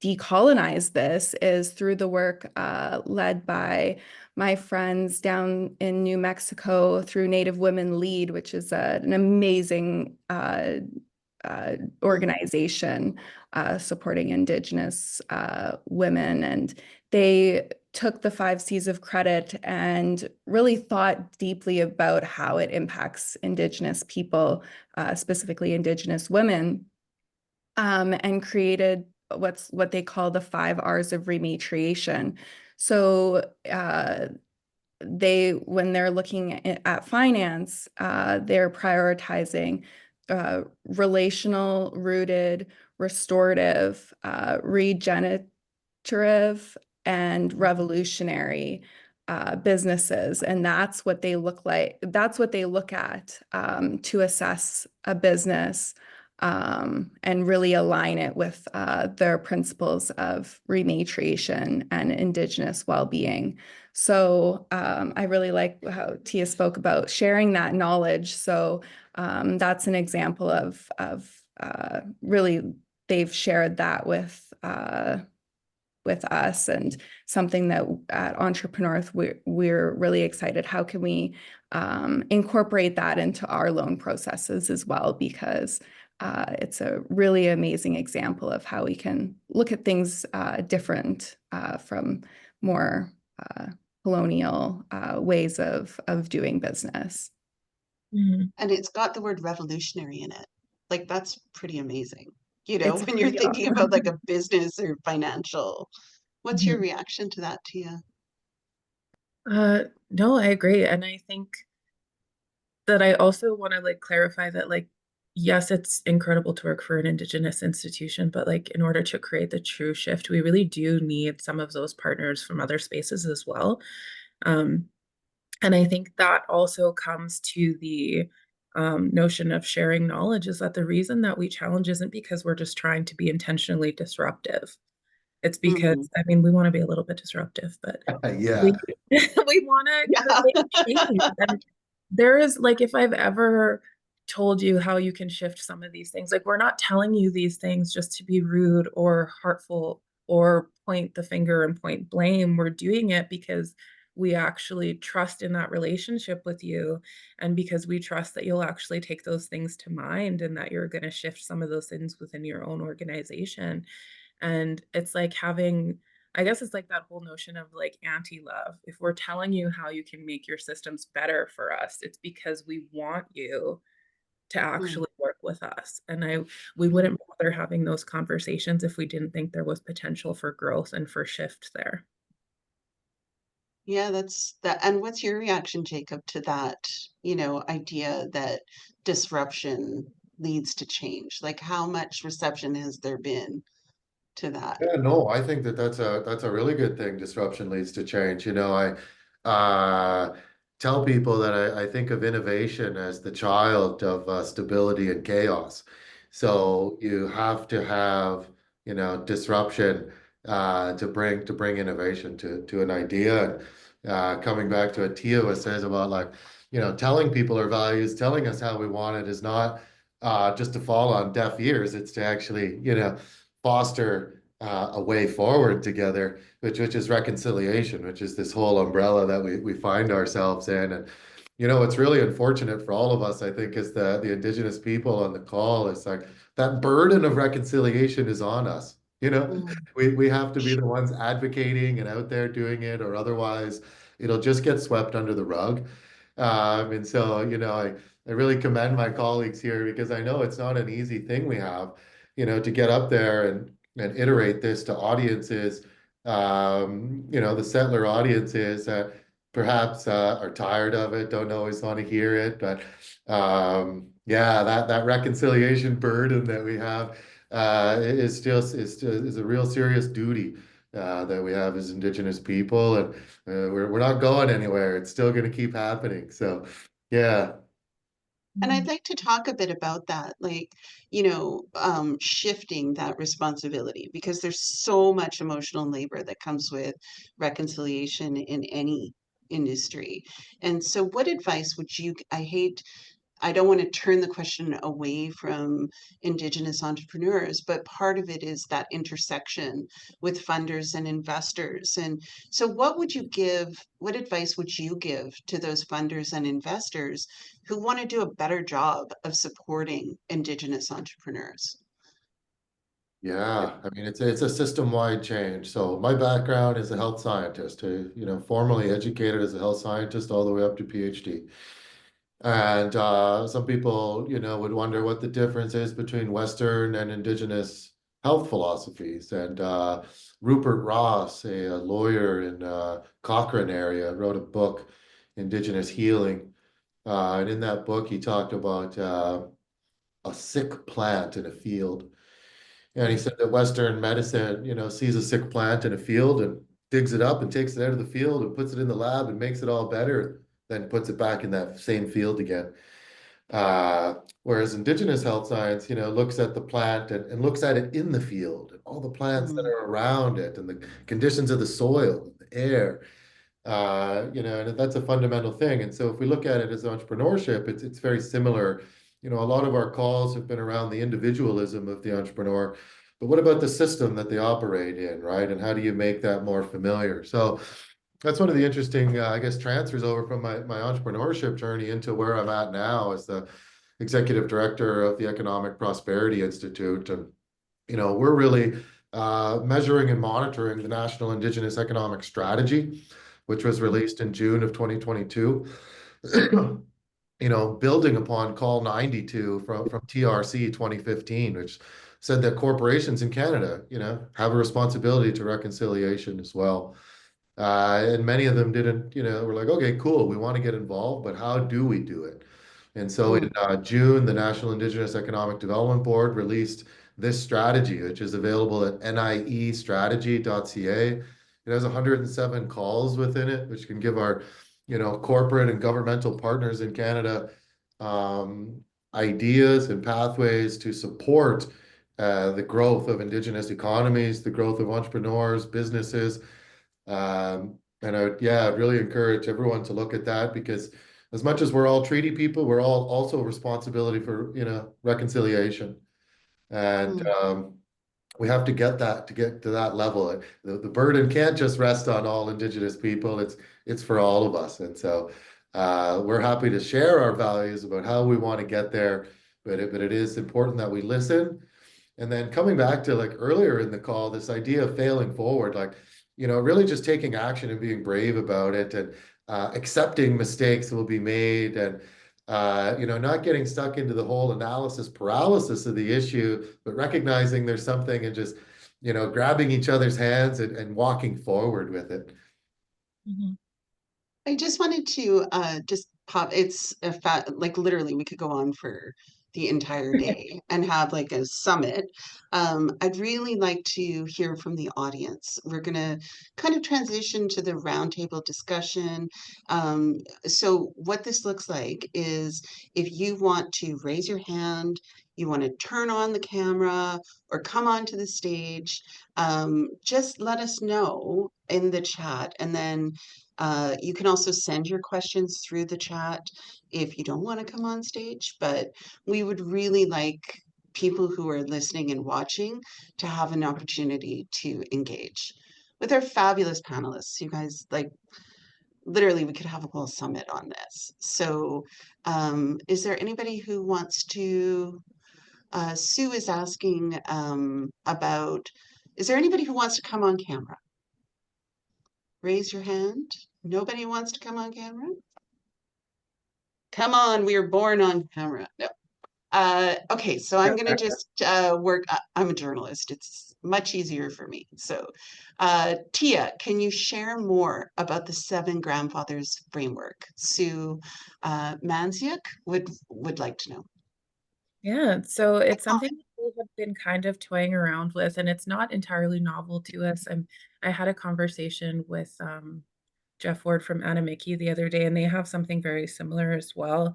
decolonize this is through the work led by my friends down in New Mexico through Native Women Lead, which is an amazing organization supporting Indigenous women. And they took the 5 C's of credit and really thought deeply about how it impacts Indigenous people, specifically Indigenous women, and created what they call the 5 R's of rematriation. So when they're looking at finance, they're prioritizing relational, rooted, restorative, regenerative, and revolutionary businesses. And that's what they look like. That's what they look at to assess a business and really align it with their principles of rematriation and Indigenous well-being. So I really like how Tia spoke about sharing that knowledge. So that's an example of really they've shared that with us, and something that at Entrepreneurs we're really excited. How can we incorporate that into our loan processes as well? Because it's a really amazing example of how we can look at things different from more colonial ways of doing business. Mhm. And it's got the word revolutionary in it. Like that's pretty amazing. You know, It's when you're pretty thinking about awesome. like a business or financial. What's your Mhm. reaction to that, Tia? No, I agree. And I think that I also want to like clarify that like yes, it's incredible to work for an Indigenous institution, but like in order to create the true shift, we really do need some of those partners from other spaces as well. Um, and I think that also comes to the notion of sharing knowledge is that the reason that we challenge isn't because we're just trying to be intentionally disruptive. It's because, Hmm. I mean, we want to be a little bit disruptive, but we Yeah. we want to Yeah. create change. And there is like, if I've ever told you how you can shift some of these things, like we're not telling you these things just to be rude or hurtful or point the finger and point blame. We're doing it because we actually trust in that relationship with you, and because we trust that you'll actually take those things to mind and that you're going to shift some of those things within your own organization. And it's like having, I guess it's like that whole notion of like anti-love. If we're telling you how you can make your systems better for us, it's because we want you to Mm, actually work with us. And we mm. wouldn't bother having those conversations if we didn't think there was potential for growth and for shift there. Yeah, that's that. And what's your reaction, Jacob, to that, idea that disruption leads to change? Like how much reception has there been to that? Yeah, no, I think that that's a really good thing. Disruption leads to change. I tell people that I think of innovation as the child of stability and chaos. So you have to have, disruption to bring innovation to an idea. And coming back to what Tia was says about like, telling people our values, telling us how we want it is not just to fall on deaf ears. It's to actually, foster a way forward together, which is reconciliation, which is this whole umbrella that we find ourselves in. And what's really unfortunate for all of us, I think, is the Indigenous people on the call. It's like that burden of reconciliation is on us. Mm, We have to be the ones advocating and out there doing it, or otherwise it'll just get swept under the rug. And so, I really commend my colleagues here because I know it's not an easy thing we have, to get up there and iterate this to audiences, the settler audiences that perhaps are tired of it, don't always want to hear it, but yeah, that reconciliation burden that we have is a real serious duty that we have as Indigenous people, and we're not going anywhere. It's still going to keep happening. So, yeah. And I'd like to talk a bit about that, like, shifting that responsibility because there's so much emotional labor that comes with reconciliation in any industry. And so, what advice would you, I don't want to turn the question away from Indigenous entrepreneurs, but part of it is that intersection with funders and investors. And so, what advice would you give to those funders and investors who want to do a better job of supporting Indigenous entrepreneurs? Yeah, I mean it's a system-wide change. So my background is a health scientist, formally educated as a health scientist all the way up to PhD. And some people, would wonder what the difference is between Western and Indigenous health philosophies. And Rupert Ross, a lawyer in Cochrane area, wrote a book, Indigenous Healing. And in that book, he talked about a sick plant in a field. And he said that Western medicine, sees a sick plant in a field and digs it up and takes it out of the field and puts it in the lab and makes it all better, then puts it back in that same field again. Whereas Indigenous health science, looks at the plant and looks at it in the field and all the plants that Mm, are around it and the conditions of the soil, the air, and that's a fundamental thing. And so if we look at it as entrepreneurship, it's very similar. A lot of our calls have been around the individualism of the entrepreneur, but what about the system that they operate in, right? And how do you make that more familiar? So that's one of the interesting, I guess, transfers over from my entrepreneurship journey into where I'm at now as the executive director of the Economic Prosperity Institute. And, we're really measuring and monitoring the National Indigenous Economic Strategy, which was released in June of 2022. Building upon Call 92 from TRC 2015, which said that corporations in Canada, have a responsibility to reconciliation as well. And many of them didn't, were like, okay, cool, we want to get involved, but how do we do it? And so mm, in June, the National Indigenous Economic Development Board released this strategy, which is available at niestrategy.ca. It has 107 calls within it, which can give our, corporate and governmental partners in Canada um, ideas and pathways to support the growth of Indigenous economies, the growth of entrepreneurs, businesses, and I'd really encourage everyone to look at that because as much as we're all treaty people, we're all also responsibility for, reconciliation. And mm. we have to get that to get to that level. The burden can't just rest on all Indigenous people. It's for all of us. And so we're happy to share our values about how we want to get there. But it is important that we listen. And then coming back to like earlier in the call, this idea of failing forward, like, really just taking action and being brave about it and accepting mistakes will be made and, not getting stuck into the whole analysis paralysis of the issue, but recognizing there's something and just, grabbing each other's hands and walking forward with it. Mhm. I just wanted to just pop, it's a like literally we could go on for the entire day and have like a summit. I'd really like to hear from the audience. We're gonna kind of transition to the roundtable discussion. So what this looks like is if you want to raise your hand, you want to turn on the camera or come onto the stage, just let us know in the chat and then you can also send your questions through the chat if you don't want to come on stage, but we would really like people who are listening and watching to have an opportunity to engage with our fabulous panelists. You guys, like, literally, we could have a whole summit on this. So, is there anybody who wants to? Sue is asking about, is there anybody who wants to come on camera? Raise your hand. Nobody wants to come on camera? Come on, we were born on camera. No. Okay, so I'm gonna just work. I'm a journalist. It's much easier for me. So, Tia, can you share more about the Seven Grandfathers framework? Sue Manziuk would like to know. Yeah, so it's something that we have been kind of toying around with, and it's not entirely novel to us. I had a conversation with Jeff Ward from Anamiki the other day, and they have something very similar as well.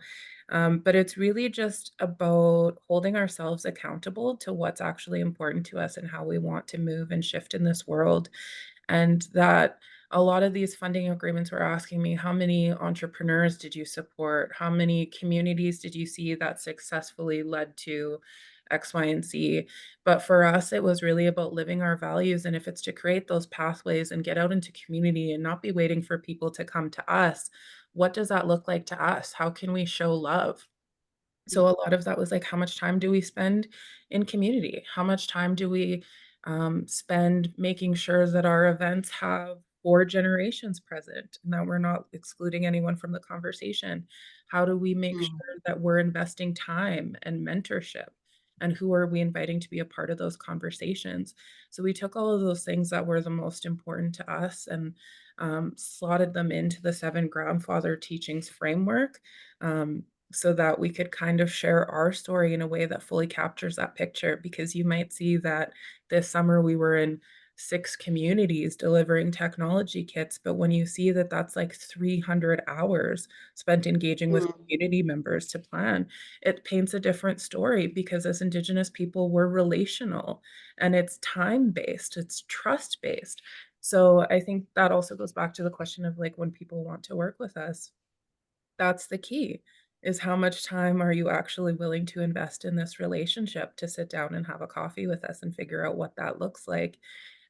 But it's really just about holding ourselves accountable to what's actually important to us and how we want to move and shift in this world. And that a lot of these funding agreements were asking me, how many entrepreneurs did you support? How many communities did you see that successfully led to X, Y, and Z? But for us, it was really about living our values. And if it's to create those pathways and get out into community and not be waiting for people to come to us, what does that look like to us? How can we show love? So a lot of that was like, how much time do we spend in community? How much time do we spend making sure that our events have 4 generations present and that we're not excluding anyone from the conversation? How do we make Mm, sure that we're investing time and mentorship? And who are we inviting to be a part of those conversations? So we took all of those things that were the most important to us and slotted them into the Seven Grandfather Teachings framework. so that we could kind of share our story in a way that fully captures that picture. Because you might see that this summer we were in 6 communities delivering technology kits, but when you see that that's like 300 hours spent engaging with Mm, community members to plan, it paints a different story, because as Indigenous people, we're relational and it's time-based, it's trust-based. So I think that also goes back to the question of like, when people want to work with us, that's the key, is how much time are you actually willing to invest in this relationship to sit down and have a coffee with us and figure out what that looks like,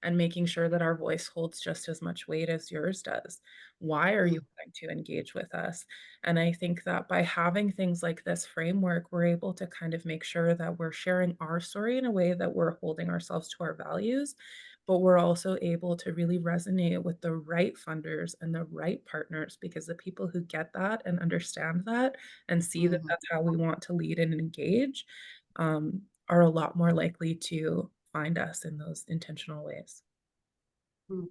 and making sure that our voice holds just as much weight as yours does. Why are you mm, willing to engage with us? And I think that by having things like this framework, we're able to kind of make sure that we're sharing our story in a way that we're holding ourselves to our values, but we're also able to really resonate with the right funders and the right partners, because the people who get that and understand that and see that mhm, that's how we want to lead and engage, are a lot more likely to find us in those intentional ways. mm.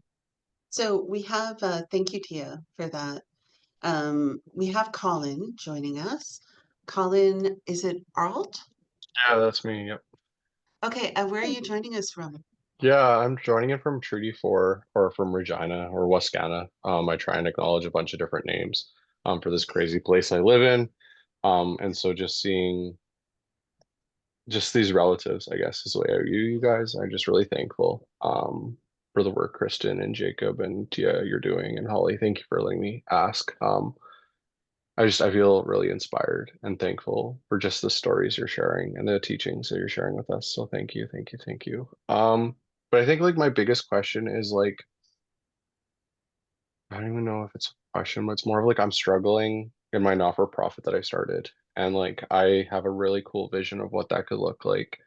So we have, thank you, Tia, for that. We have Colin joining us. Colin, is it Arlt? Yeah, that's me. Yep. Okay, where are you joining us from? Yeah, I'm joining it from Treaty 4 or from Regina or Wascana. I try and acknowledge a bunch of different names for this crazy place I live in. And so just seeing just these relatives, I guess, is the way I view you guys. I'm just really thankful for the work Kristen and Jacob and Tia you're doing, and Holly. Thank you for letting me ask. I feel really inspired and thankful for just the stories you're sharing and the teachings that you're sharing with us. So thank you, thank you, thank you. But I think like my biggest question is like, I don't even know if it's a question, but it's more of like I'm struggling in my not-for-profit that I started. And like I have a really cool vision of what that could look like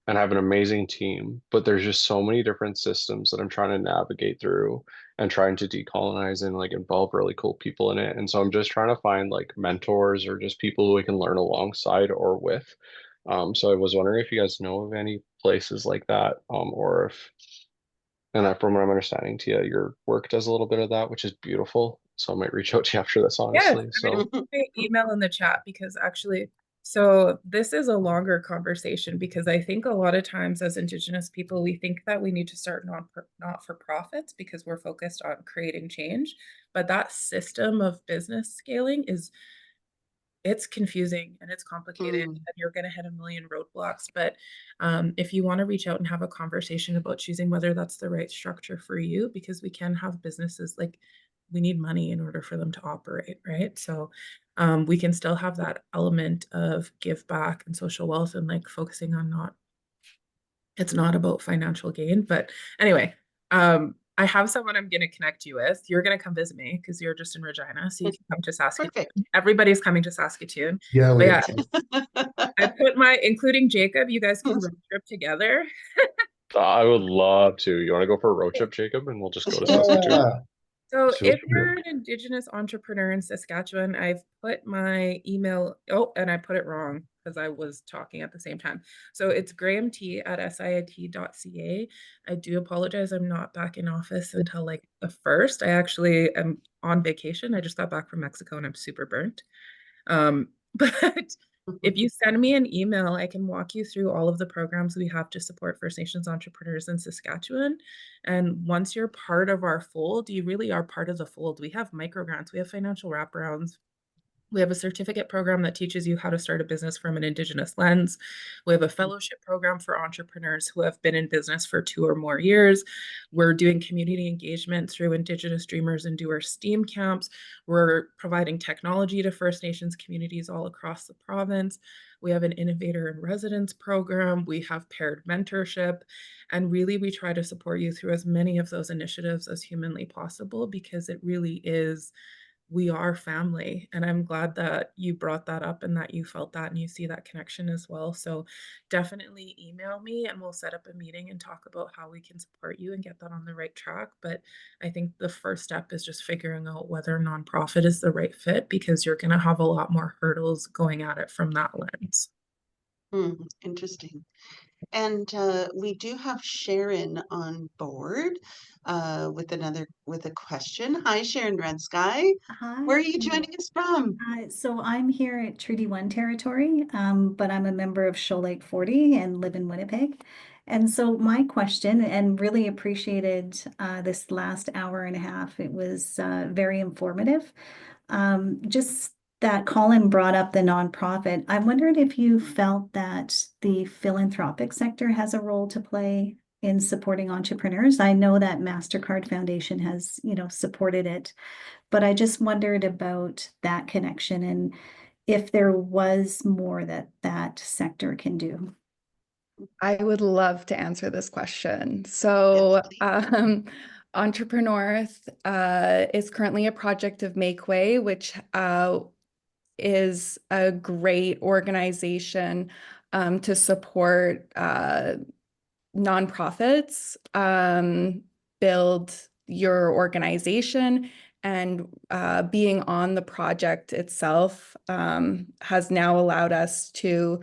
and have an amazing team, but there's just so many different systems that I'm trying to navigate through and trying to decolonize and like involve really cool people in it. And so I'm just trying to find like mentors or just people who I can learn alongside or with. So I was wondering if you guys know of any places like that, or if, and that from what I'm understanding, Tia, your work does a little bit of that, which is beautiful. So I might reach out to you after this, Yes, honestly. I'm going to So put my email in the chat, because actually, so this is a longer conversation, because I think a lot of times as Indigenous people, we think that we need to start not-for-profits because we're focused on creating change. But that system of business scaling is, it's confusing and it's complicated, Mm, and you're going to hit a million roadblocks. But if you want to reach out and have a conversation about choosing whether that's the right structure for you, because we can have businesses like, we need money in order for them to operate, right? So we can still have that element of give back and social wealth, and like focusing on not, it's not about financial gain. But anyway, I have someone I'm going to connect you with. You're going to come visit me because you're just in Regina, so you can come to Saskatoon. perfect. Everybody's coming to Saskatoon. Yeah, But we yeah, I put my, including Jacob, you guys can road trip together. I would love to. You want to go for a road trip, Jacob, and we'll just go to Saskatoon? yeah, So sure. if you're an Indigenous entrepreneur in Saskatchewan, I've put my email, oh, and I put it wrong because I was talking at the same time. So it's grahamt@siit.ca. I do apologize. I'm not back in office until like the 1st. I actually am on vacation. I just got back from Mexico and I'm super burnt. But if you send me an email, I can walk you through all of the programs we have to support First Nations entrepreneurs in Saskatchewan. And once you're part of our fold, you really are part of the fold. We have microgrants, we have financial wraparounds, we have a certificate program that teaches you how to start a business from an Indigenous lens. We have a fellowship program for entrepreneurs who have been in business for 2 or more years. We're doing community engagement through Indigenous Dreamers and Doers STEAM camps. We're providing technology to First Nations communities all across the province. We have an innovator in residence program. We have paired mentorship. And really, we try to support you through as many of those initiatives as humanly possible, because it really is, we are family. And I'm glad that you brought that up and that you felt that and you see that connection as well. So definitely email me and we'll set up a meeting and talk about how we can support you and get that on the right track. But I think the first step is just figuring out whether nonprofit is the right fit, because you're going to have a lot more hurdles going at it from that lens. Interesting. And we do have Sharon on board with a question. Hi, Sharon Red Sky. Where Hi. are you joining us from? So I'm here at Treaty One territory, but I'm a member of Shoal Lake 40 and live in Winnipeg. And so my question, and really appreciated this last hour and a half. It was very informative. Just that Colin brought up the nonprofit. I wondered if you felt that the philanthropic sector has a role to play in supporting entrepreneurs. I know that Mastercard Foundation has, supported it, but I just wondered about that connection and if there was more that that sector can do. I would love to answer this question. So, Entrepreneur is currently a project of Makeway, which is a great organization to support nonprofits build your organization. And being on the project itself has now allowed us to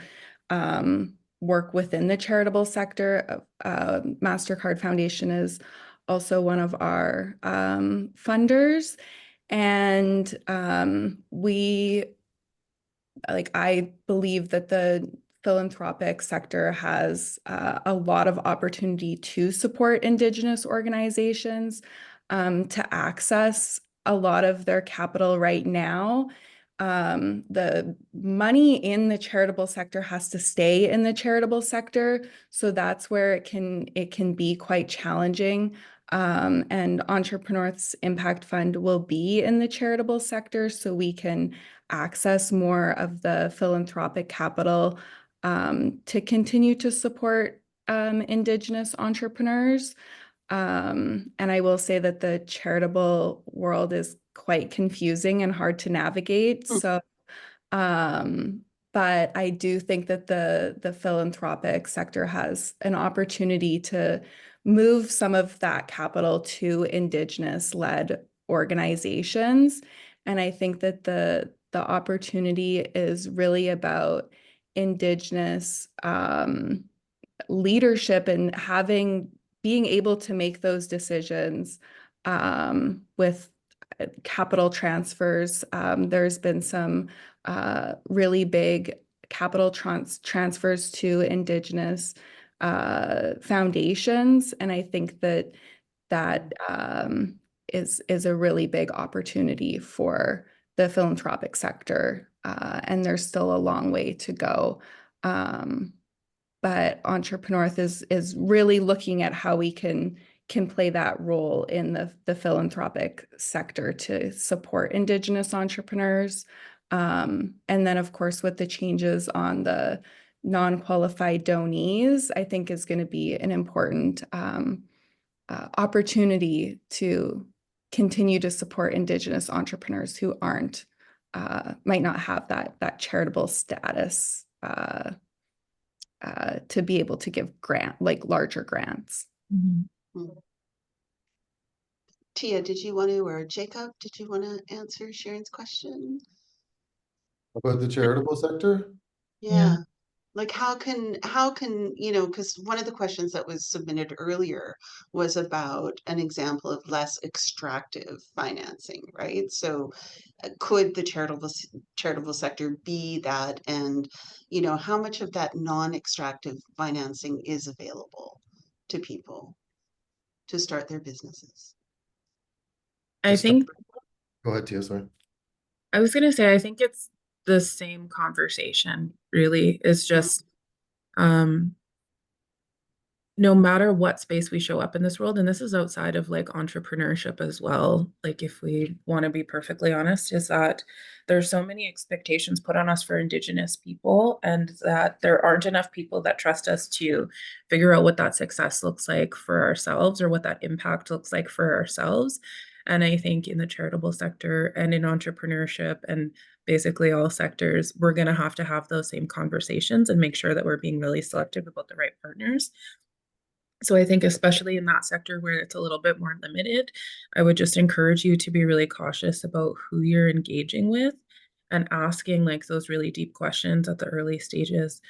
work within the charitable sector. Mastercard Foundation is also one of our funders. And I believe that the philanthropic sector has a lot of opportunity to support Indigenous organizations to access a lot of their capital right now. The money in the charitable sector has to stay in the charitable sector, so that's where it can be quite challenging. And Entrepreneurs Impact Fund will be in the charitable sector, so we can access more of the philanthropic capital to continue to support Indigenous entrepreneurs. And I will say that the charitable world is quite confusing and hard to navigate. So, but I do think that the philanthropic sector has an opportunity to move some of that capital to Indigenous-led organizations. And I think that the opportunity is really about Indigenous leadership and being able to make those decisions with capital transfers. There's been some really big capital transfers to Indigenous foundations, and I think that is a really big opportunity for the philanthropic sector, and there's still a long way to go. But Entrepreneur is really looking at how we can play that role in the philanthropic sector to support Indigenous entrepreneurs. And then, of course, with the changes on the non-qualified donees, I think is going to be an important opportunity to continue to support Indigenous entrepreneurs who might not have that charitable status to be able to give larger grants. Mm. Tia, did you want to, or Jacob, did you want to answer Sharon's question? About the charitable sector? Yeah. Like how can, because one of the questions that was submitted earlier was about an example of less extractive financing, right? So could the charitable sector be that? And, how much of that non-extractive financing is available to people to start their businesses? I think Go ahead, Tia, sorry. I was going to say, I think it's the same conversation, really. It's just no matter what space we show up in this world, and this is outside of like entrepreneurship as well, like if we want to be perfectly honest, is that there's so many expectations put on us for Indigenous people, and that there aren't enough people that trust us to figure out what that success looks like for ourselves or what that impact looks like for ourselves. And I think in the charitable sector and in entrepreneurship and basically all sectors, we're going to have those same conversations and make sure that we're being really selective about the right partners. So I think especially in that sector where it's a little bit more limited, I would just encourage you to be really cautious about who you're engaging with and asking like those really deep questions at the early stages.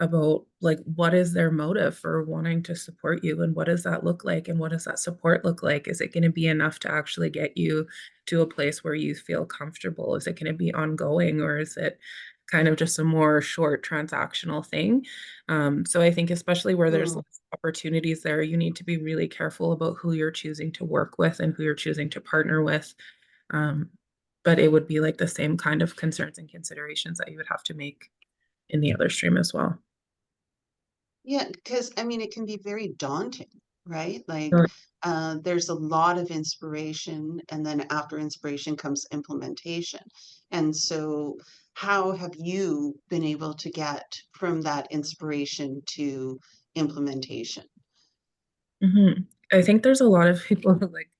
about like what is their motive for wanting to support you, and what does that look like, and what does that support look like? Is it going to be enough to actually get you to a place where you feel comfortable? Is it going to be ongoing, or is it kind of just a more short transactional thing? So I think especially where there's Mm. less opportunities there, you need to be really careful about who you're choosing to work with and who you're choosing to partner with. Um, but it would be like the same kind of concerns and considerations that you would have to make in the other stream as well. Yeah, because I mean, it can be very daunting, right? Like, Sure. there's a lot of inspiration, and then after inspiration comes implementation. And so, how have you been able to get from that inspiration to implementation? I think there's a lot of people who like,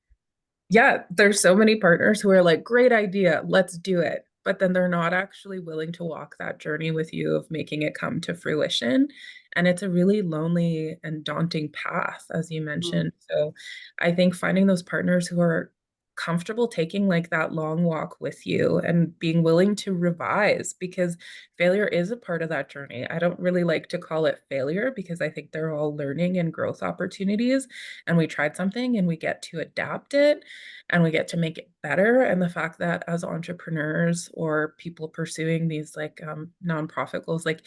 yeah, there's so many partners who are like, great idea, let's do it. But then they're not actually willing to walk that journey with you of making it come to fruition. And it's a really lonely and daunting path, as you Mm. mentioned. So I think finding those partners who are comfortable taking like that long walk with you and being willing to revise, because failure is a part of that journey. I don't really like to call it failure because I think they're all learning and growth opportunities, and we tried something and we get to adapt it and we get to make it better. And the fact that as entrepreneurs or people pursuing these like nonprofit goals, like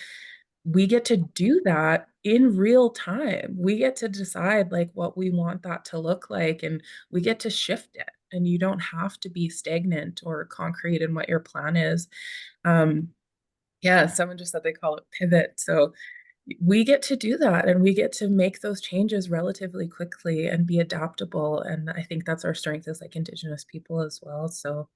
we get to do that in real time. We get to decide like what we want that to look like, and we get to shift it. And you don't have to be stagnant or concrete in what your plan is. Um, yeah, someone just said they call it pivot. So we get to do that, and we get to make those changes relatively quickly and be adaptable. And I think that's our strength as like Indigenous people as well. So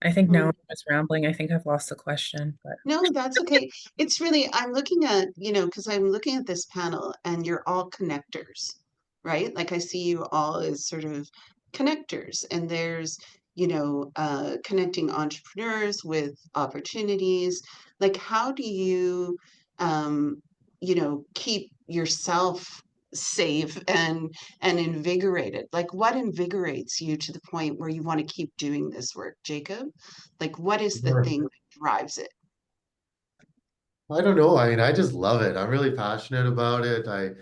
I think now I'm just rambling. I think I've lost the question, but No, that's okay. It's really, I'm looking at, because I'm looking at this panel and you're all connectors, right? Like I see you all as sort of connectors, and there's, connecting entrepreneurs with opportunities. Like, how do you, keep yourself safe and invigorated? Like, what invigorates you to the point where you want to keep doing this work, Jacob? Like, what is the Sure. thing that drives it? I don't know. I mean, I just love it. I'm really passionate about it. I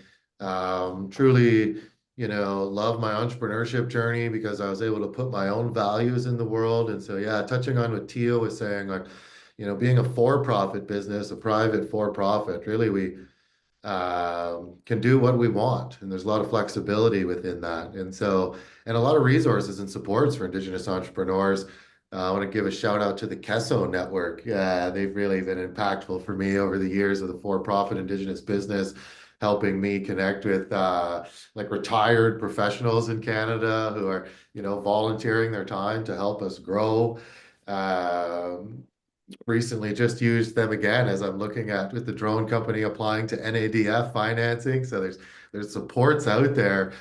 truly, love my entrepreneurship journey because I was able to put my own values in the world. And so, yeah, touching on what Tia was saying, like, being a for-profit business, a private for-profit, really, we can do what we want. And there's a lot of flexibility within that. And so, and a lot of resources and supports for Indigenous entrepreneurs. I want to give a shout out to the Kesso Network. Yeah, they've really been impactful for me over the years of the for-profit Indigenous business, helping me connect with like retired professionals in Canada who are, volunteering their time to help us grow. Um, Recently just used them again as I'm looking at with the drone company applying to NADF financing. So there's supports out there.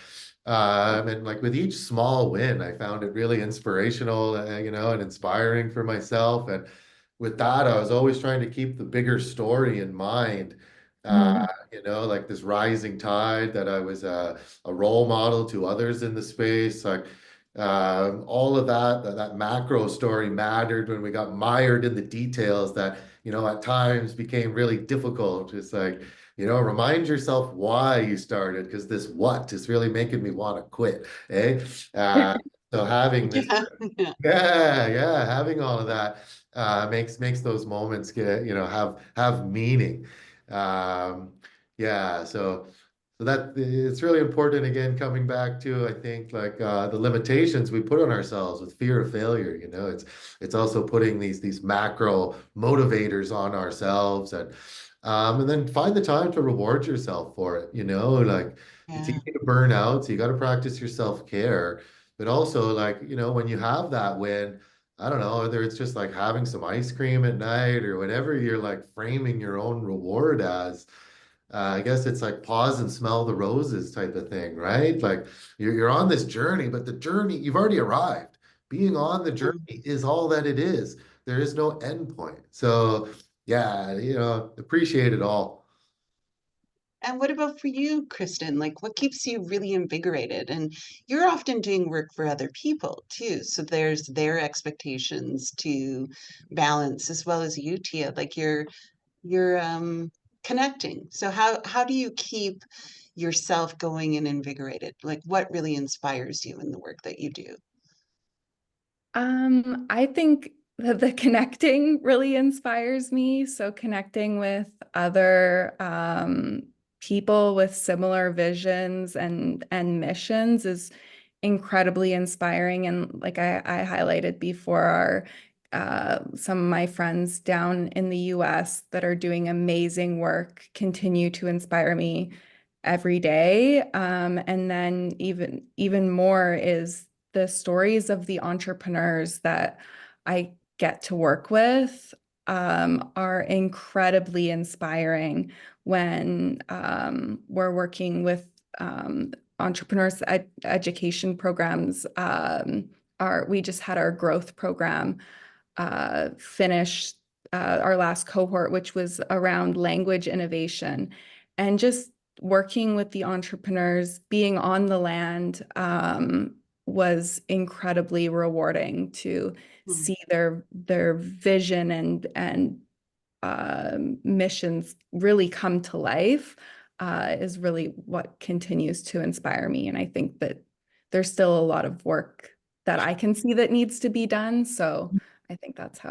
And like with each small win, I found it really inspirational, and inspiring for myself. And with that, I was always trying to keep the bigger story in mind. mm, Like this rising tide, that I was a role model to others in the space. Like all of that macro story mattered when we got mired in the details that, at times became really difficult. It's like, remind yourself why you started, because this what is really making me want to quit. Eh? Uh, so having this, Yeah, yeah. yeah, having all of that makes those moments get, have meaning. Um, yeah, so that it's really important, again, coming back to, I think, like the limitations we put on ourselves with fear of failure. It's also putting these macro motivators on ourselves, and then find the time to reward yourself for it. Like it's Yeah. easy to burn out, so you got to practice your self-care. But also, like, when you have that win, I don't know, whether it's just like having some ice cream at night or whatever you're like framing your own reward as. I guess it's like pause and smell the roses type of thing, right? Like you're on this journey, but the journey, you've already arrived. Being on the journey Mm. is all that it is. There is no end point. So yeah, appreciate it all. And what about for you, Kristen? Like, what keeps you really invigorated? And you're often doing work for other people too. So there's their expectations to balance as well as you, Tia. Like you're connecting. So how do you keep yourself going and invigorated? Like what really inspires you in the work that you do? I think that the connecting really inspires me. So connecting with other people with similar visions and missions is incredibly inspiring. And like I highlighted before, some of my friends down in the US that are doing amazing work continue to inspire me every day. And then even more is the stories of the entrepreneurs that I get to work with are incredibly inspiring when we're working with entrepreneurs education programs. We just had our growth program finish our last cohort, which was around language innovation, and just working with the entrepreneurs, being on the land was incredibly rewarding to Hmm. see their vision and missions really come to life is really what continues to inspire me. And I think that there's still a lot of work that I can see that needs to be done. So I think that's how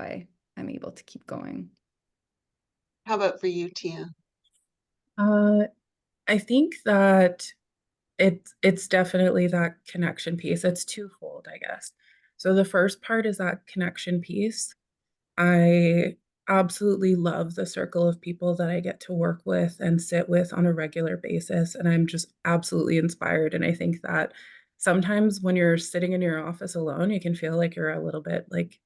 I'm able to keep going. How about for you, Tia? Uh, I think that it's definitely that connection piece. It's twofold, I guess. So the first part is that connection piece. I absolutely love the circle of people that I get to work with and sit with on a regular basis. And I'm just absolutely inspired. And I think that sometimes when you're sitting in your office alone, you can feel like you're a little bit like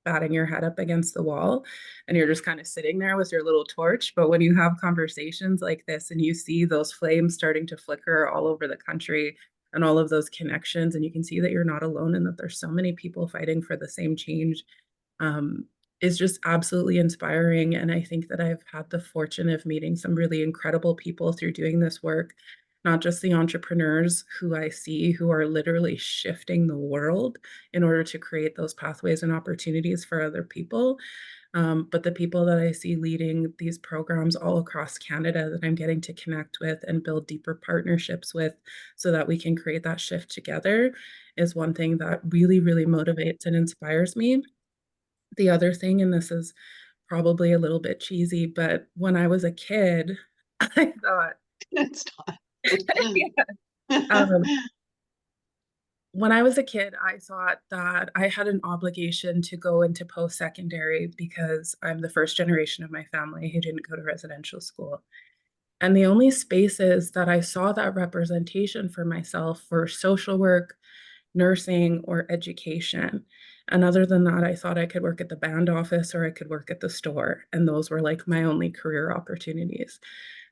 batting your head up against the wall and you're just kind of sitting there with your little torch. But when you have conversations like this and you see those flames starting to flicker all over the country and all of those connections, and you can see that you're not alone and that there's so many people fighting for the same change, um, is just absolutely inspiring. And I think that I've had the fortune of meeting some really incredible people through doing this work, not just the entrepreneurs who I see who are literally shifting the world in order to create those pathways and opportunities for other people, but the people that I see leading these programs all across Canada that I'm getting to connect with and build deeper partnerships with so that we can create that shift together is one thing that really, really motivates and inspires me. The other thing, and this is probably a little bit cheesy, but when I was a kid, I thought, It's not. yeah, um, when I was a kid, I thought that I had an obligation to go into post-secondary because I'm the first generation of my family who didn't go to residential school. And the only spaces that I saw that representation for myself were social work, nursing, or education. And other than that, I thought I could work at the band office or I could work at the store. And those were like my only career opportunities.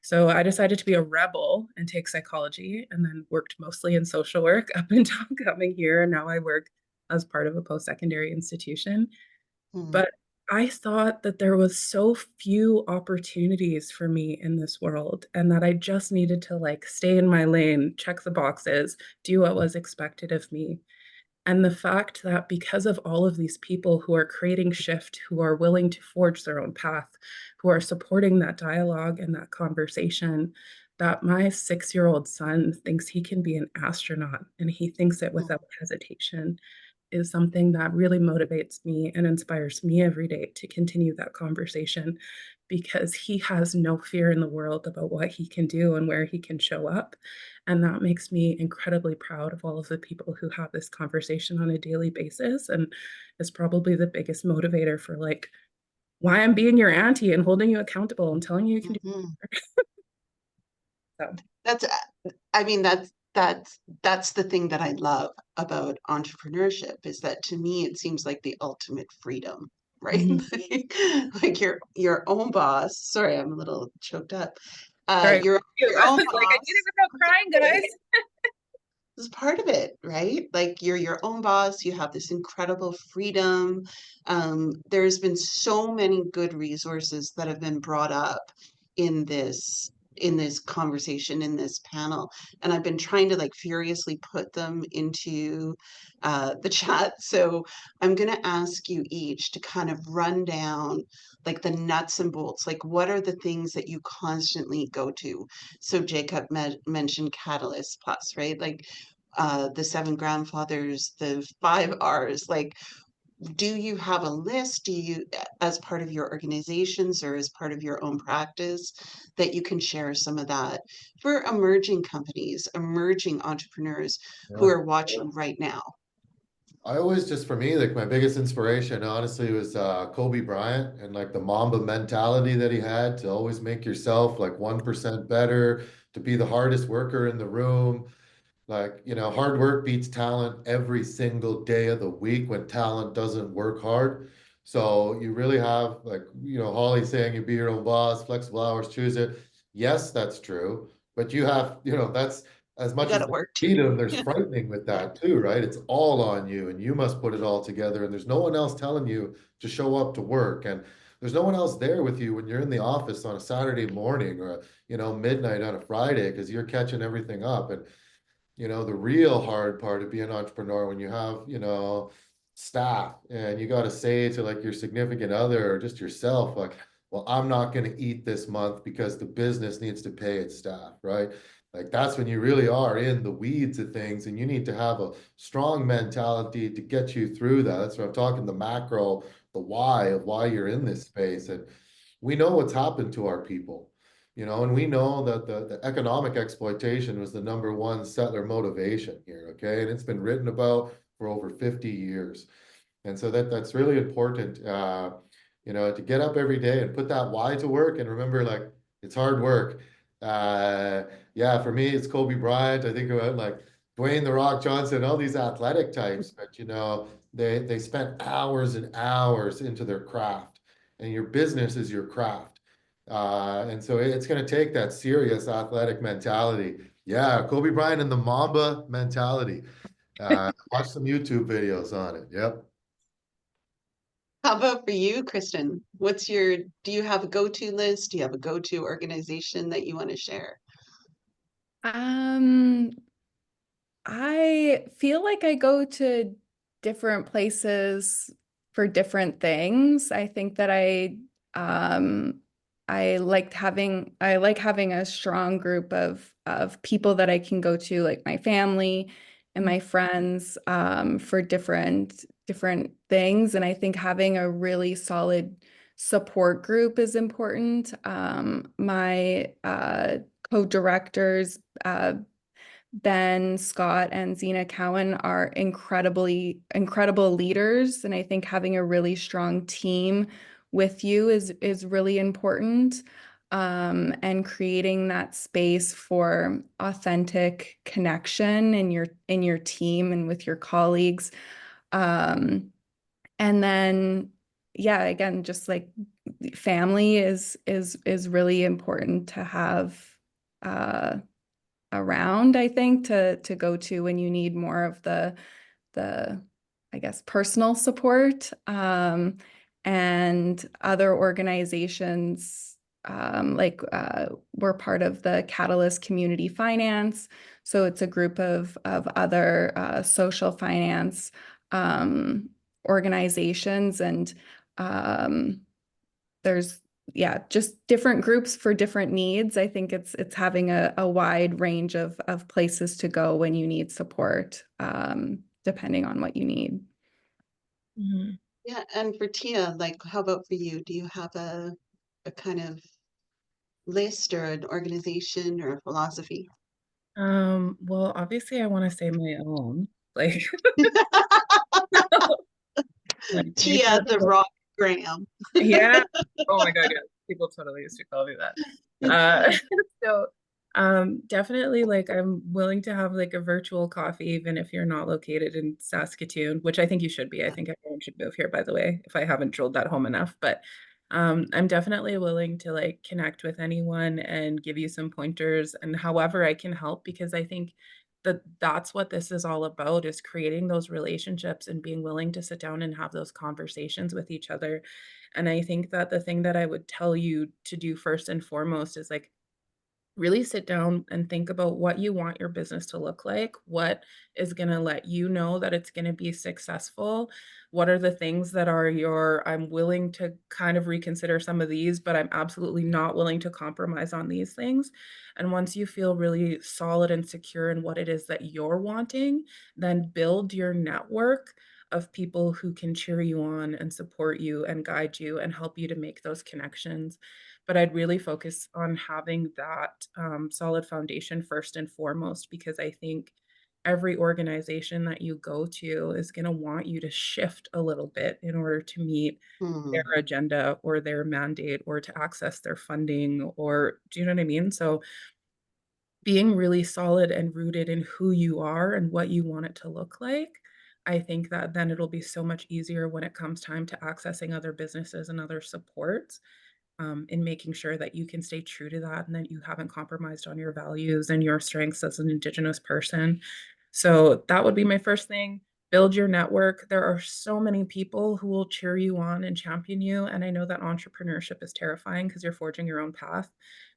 So I decided to be a rebel and take psychology and then worked mostly in social work up until coming here. And now I work as part of a post-secondary institution. Hmm. But I thought that there was so few opportunities for me in this world and that I just needed to like stay in my lane, check the boxes, do what was expected of me. And the fact that because of all of these people who are creating shift, who are willing to forge their own path, who are supporting that dialogue and that conversation, that my 6-year-old son thinks he can be an astronaut and he thinks it Hmm. without hesitation is something that really motivates me and inspires me every day to continue that conversation because he has no fear in the world about what he can do and where he can show up. And that makes me incredibly proud of all of the people who have this conversation on a daily basis and is probably the biggest motivator for like why I'm being your auntie and holding you accountable and telling you you can do Mhm. so. That's, I mean, that's the thing that I love about entrepreneurship is that to me it seems like the ultimate freedom, right? Mhm. Like your own boss. Sorry, I'm a little choked up. Sorry. Your I own was like, I need boss. to go crying, guys. Is part of it, right? Like you're your own boss, you have this incredible freedom. There's been so many good resources that have been brought up in this in this conversation, in this panel, and I've been trying to like furiously put them into the chat. So I'm going to ask you each to kind of run down like the nuts and bolts, like what are the things that you constantly go to? So Jacob mentioned Catalyst Plus, right? Like the seven grandfathers, the 5 R's, like do you have a list? Do you, as part of your organizations or as part of your own practice, that you can share some of that for emerging companies, emerging entrepreneurs who Yeah. are watching right now? I always just, for me, like my biggest inspiration, honestly, was Kobe Bryant and like the Mamba mentality that he had to always make yourself like 1% better, to be the hardest worker in the room. Like, hard work beats talent every single day of the week when talent doesn't work hard. So you really have, like, Holly saying you be your own boss, flexible hours, choose it. Yes, that's true. But you have, that's as You much got as to there's work too. freedom, there's frightening with that too, right? It's all on you and you must put it all together. And there's no one else telling you to show up to work. And there's no one else there with you when you're in the office on a Saturday morning or, midnight on a Friday because you're catching everything up. And the real hard part of being an entrepreneur when you have, staff and you got to say to like your significant other or just yourself, like, well, I'm not going to eat this month because the business needs to pay its staff, right? Like that's when you really are in the weeds of things and you need to have a strong mentality to get you through that. That's what I'm talking, the macro, the why of why you're in this space. And we know what's happened to our people, and we know that the economic exploitation was the #1 settler motivation here, okay? And it's been written about for over 50 years. And so that's really important, to get up every day and put that why to work and remember, like, it's hard work. Yeah, for me, it's Kobe Bryant. I think about like Dwayne The Rock Johnson, all these athletic types, but they spent hours and hours into their craft, and your business is your craft. And so it's going to take that serious athletic mentality. Yeah, Kobe Bryant and the Mamba mentality. Watch some YouTube videos on it. Yep. How about for you, Kristen? Do you have a go-to list? Do you have a go-to organization that you want to share? Um, I feel like I go to different places for different things. I think that um I like having a strong group of people that I can go to, like my family and my friends, for different things. And I think having a really solid support group is important. My co-directors, Ben Scott and Zena Cowan, are incredible leaders, and I think having a really strong team with you is really important. And creating that space for authentic connection in your team and with your colleagues. And then yeah, again, just like family is really important to have uh around, I think, to go to when you need more of the I guess personal support. And other organizations, we're part of the Catalyst Community Finance, so it's a group of other social finance organizations, and there's just different groups for different needs. I think it's having a wide range of places to go when you need support, depending on what you need. Mhm. Yeah, and for Tina, like, how about for you? Do you have a kind of list or an organization or a philosophy? Well, obviously I want to say my own. Like, like we Tia talk the about, Rock Graham. yeah. Oh my God, yeah. People totally used to call me that. So definitely like I'm willing to have like a virtual coffee, even if you're not located in Saskatoon, which I think you should be. I think everyone should move here, by the way, if I haven't drilled that home enough. But I'm definitely willing to like connect with anyone and give you some pointers and however I can help, because I think that that's what this is all about, is creating those relationships and being willing to sit down and have those conversations with each other. And I think that the thing that I would tell you to do first and foremost is like really sit down and think about what you want your business to look like, what is going to let you know that it's going to be successful, what are the things that are I'm willing to kind of reconsider some of these, but I'm absolutely not willing to compromise on these things. And once you feel really solid and secure in what it is that you're wanting, then build your network of people who can cheer you on and support you and guide you and help you to make those connections. But I'd really focus on having that solid foundation first and foremost, because I think every organization that you go to is going to want you to shift a little bit in order to meet their Hmm. agenda or their mandate or to access their funding, or do you know what I mean? So being really solid and rooted in who you are and what you want it to look like, I think that then it'll be so much easier when it comes time to accessing other businesses and other supports, in making sure that you can stay true to that and that you haven't compromised on your values and your strengths as an Indigenous person. So that would be my first thing. Build your network. There are so many people who will cheer you on and champion you. And I know that entrepreneurship is terrifying because you're forging your own path,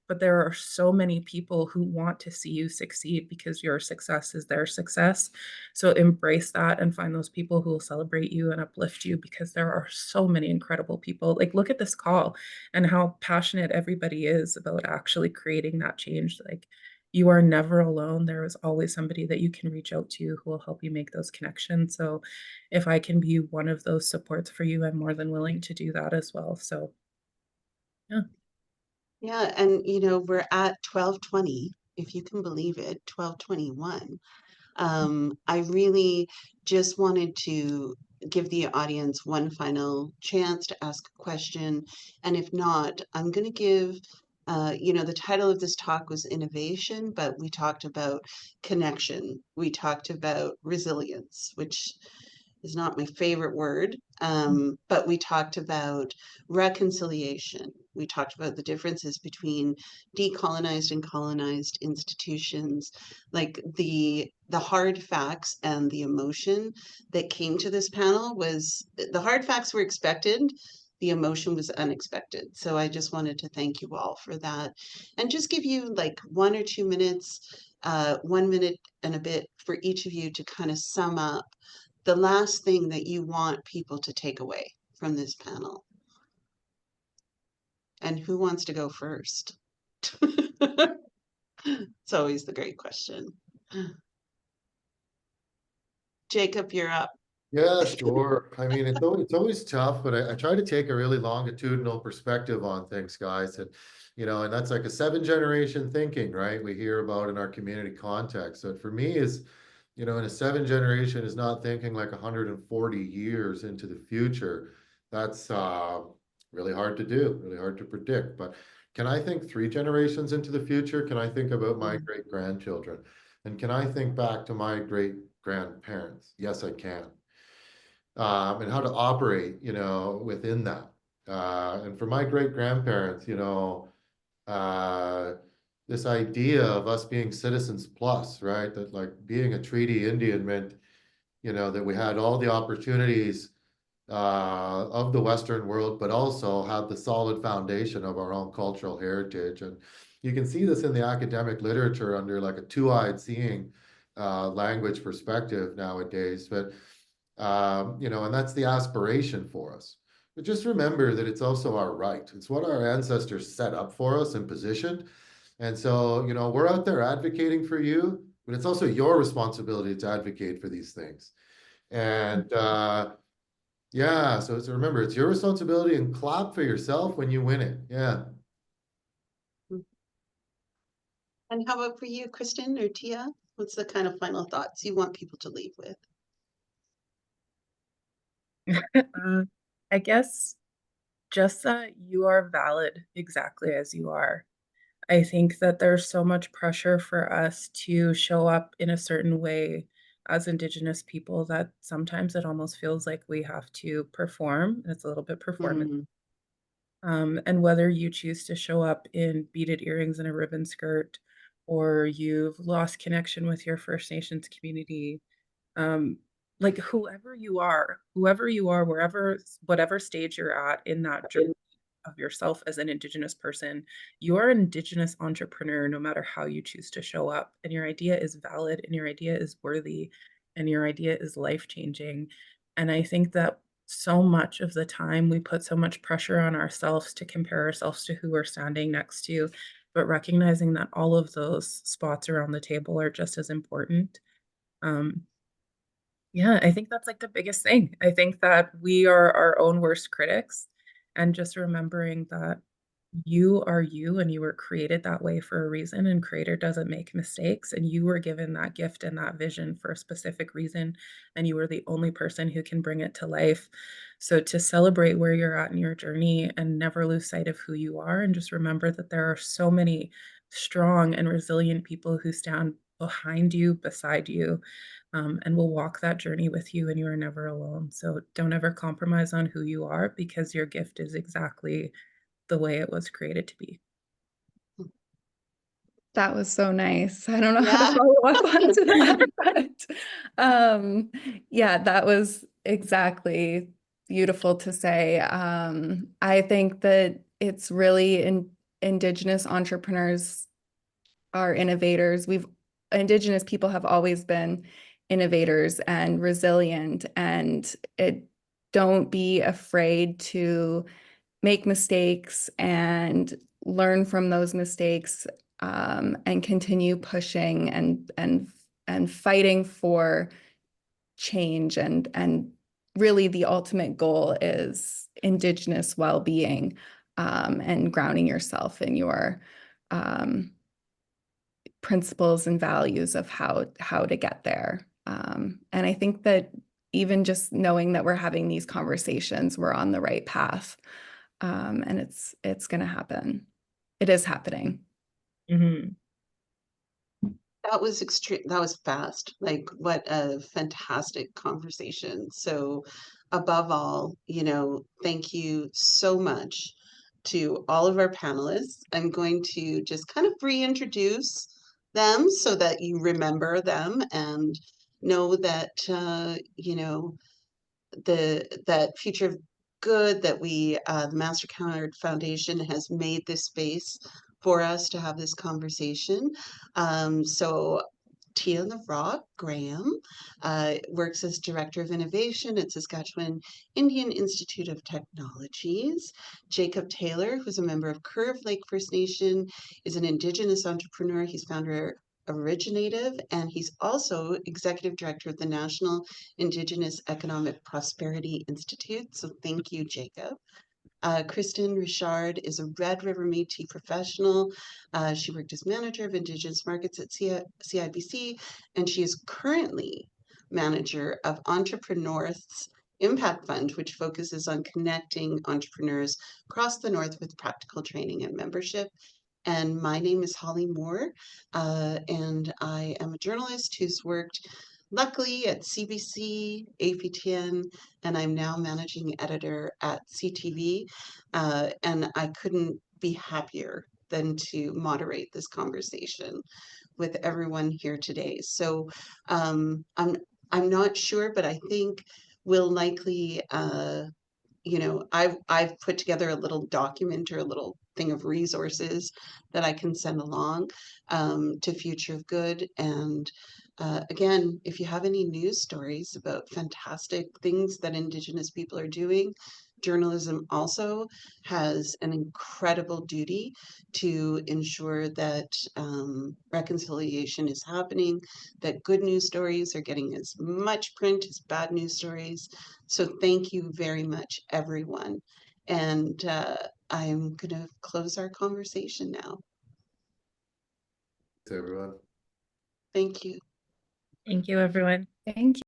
but there are so many people who want to see you succeed because your success is their success. So embrace that and find those people who will celebrate you and uplift you, because there are so many incredible people. Like, look at this call and how passionate everybody is about actually creating that change. Like, you are never alone. There is always somebody that you can reach out to who will help you make those connections. So if I can be one of those supports for you, I'm more than willing to do that as well. So yeah. Yeah, and we're at 12:20, if you can believe it, 12:21. I really just wanted to give the audience one final chance to ask a question. And if not, I'm going to give, the title of this talk was innovation, but we talked about connection. We talked about resilience, which is not my favorite word, but we talked about reconciliation. We talked about the differences between decolonized and colonized institutions, like the hard facts and the emotion that came to this panel was the hard facts were expected. The emotion was unexpected. So I just wanted to thank you all for that and just give you like 1 or 2 minutes, 1 minute and a bit for each of you to kind of sum up the last thing that you want people to take away from this panel. And who wants to go first? It's always the great question. Jacob, you're up. Yeah, sure. I mean, it's always tough, but I try to take a really longitudinal perspective on things, guys. And that's like a 7 generation thinking, right? We hear about in our community context. So for me is, in a 7 generation is not thinking like 140 years into the future. That's really hard to do, really hard to predict. But can I think 3 generations into the future? Can I think about my Mm. great grandchildren? And can I think back to my great grandparents? Yes, I can, and how to operate, within that. And for my great grandparents, uh, this idea of us being citizens plus, right? That like being a treaty Indian meant, that we had all the opportunities of the Western world, but also have the solid foundation of our own cultural heritage. And you can see this in the academic literature under like a two-eyed seeing language perspective nowadays. But and that's the aspiration for us. But just remember that it's also our right. It's what our ancestors set up for us and positioned. And so, we're out there advocating for you, but it's also your responsibility to advocate for these things. And yeah, so remember, it's your responsibility, and clap for yourself when you win it. Yeah. And how about for you, Kristen or Tia? What's the kind of final thoughts you want people to leave with? I guess just that you are valid exactly as you are. I think that there's so much pressure for us to show up in a certain way as Indigenous people that sometimes it almost feels like we have to perform. It's a little bit performance. Mm, And whether you choose to show up in beaded earrings and a ribbon skirt, or you've lost connection with your First Nations community, um, like whoever you are, wherever, whatever stage you're at in that journey of yourself as an Indigenous person. You are an Indigenous entrepreneur no matter how you choose to show up. And your idea is valid, and your idea is worthy, and your idea is life-changing. And I think that so much of the time we put so much pressure on ourselves to compare ourselves to who we're standing next to, but recognizing that all of those spots around the table are just as important. Um, yeah, I think that's like the biggest thing. I think that we are our own worst critics, and just remembering that you are you and you were created that way for a reason, and creator doesn't make mistakes, and you were given that gift and that vision for a specific reason, and you are the only person who can bring it to life. So to celebrate where you're at in your journey and never lose sight of who you are, and just remember that there are so many strong and resilient people who stand behind you, beside you, and will walk that journey with you, and you are never alone. So don't ever compromise on who you are, because your gift is exactly the way it was created to be. That was so nice. I don't know how to Yeah. follow up onto that, yeah, that was exactly beautiful to say. I think that it's really Indigenous entrepreneurs are innovators. Indigenous people have always been innovators and resilient, and don't be afraid to make mistakes and learn from those mistakes, and continue pushing and fighting for change, and really the ultimate goal is Indigenous well-being, and grounding yourself in your principles and values of how to get there. And I think that even just knowing that we're having these conversations, we're on the right path. And it's going to happen. It is happening. Mm-hmm. That was extreme. That was fast. Like, what a fantastic conversation. So, above all, thank you so much to all of our panelists. I'm going to just kind of reintroduce them so that you remember them and know that, that Future of Good, that the Mastercard Foundation has made this space for us to have this conversation. So Tia the Rock Graham works as Director of Innovation at Saskatchewan Indian Institute of Technologies. Jacob Taylor, who's a member of Curve Lake First Nation, is an Indigenous entrepreneur. He's founder Originative, and he's also Executive Director of the National Indigenous Economic Prosperity Institute. So thank you, Jacob. Kristen Richard is a Red River Métis professional. She worked as manager of Indigenous markets at CIBC, and she is currently manager of Entrepreneurship Impact Fund, which focuses on connecting entrepreneurs across the North with practical training and membership. And my name is Holly Moore, and I am a journalist who's worked luckily at CBC, APTN, and I'm now managing editor at CTV. And I couldn't be happier than to moderate this conversation with everyone here today. So I'm not sure, but I think we'll likely I've put together a little document or a little thing of resources that I can send along to Future of Good. And again, if you have any news stories about fantastic things that Indigenous people are doing, journalism also has an incredible duty to ensure that reconciliation is happening, that good news stories are getting as much print as bad news stories. So thank you very much, everyone. And I'm going to close our conversation now. To everyone. Thank you. Thank you, everyone. Thank you.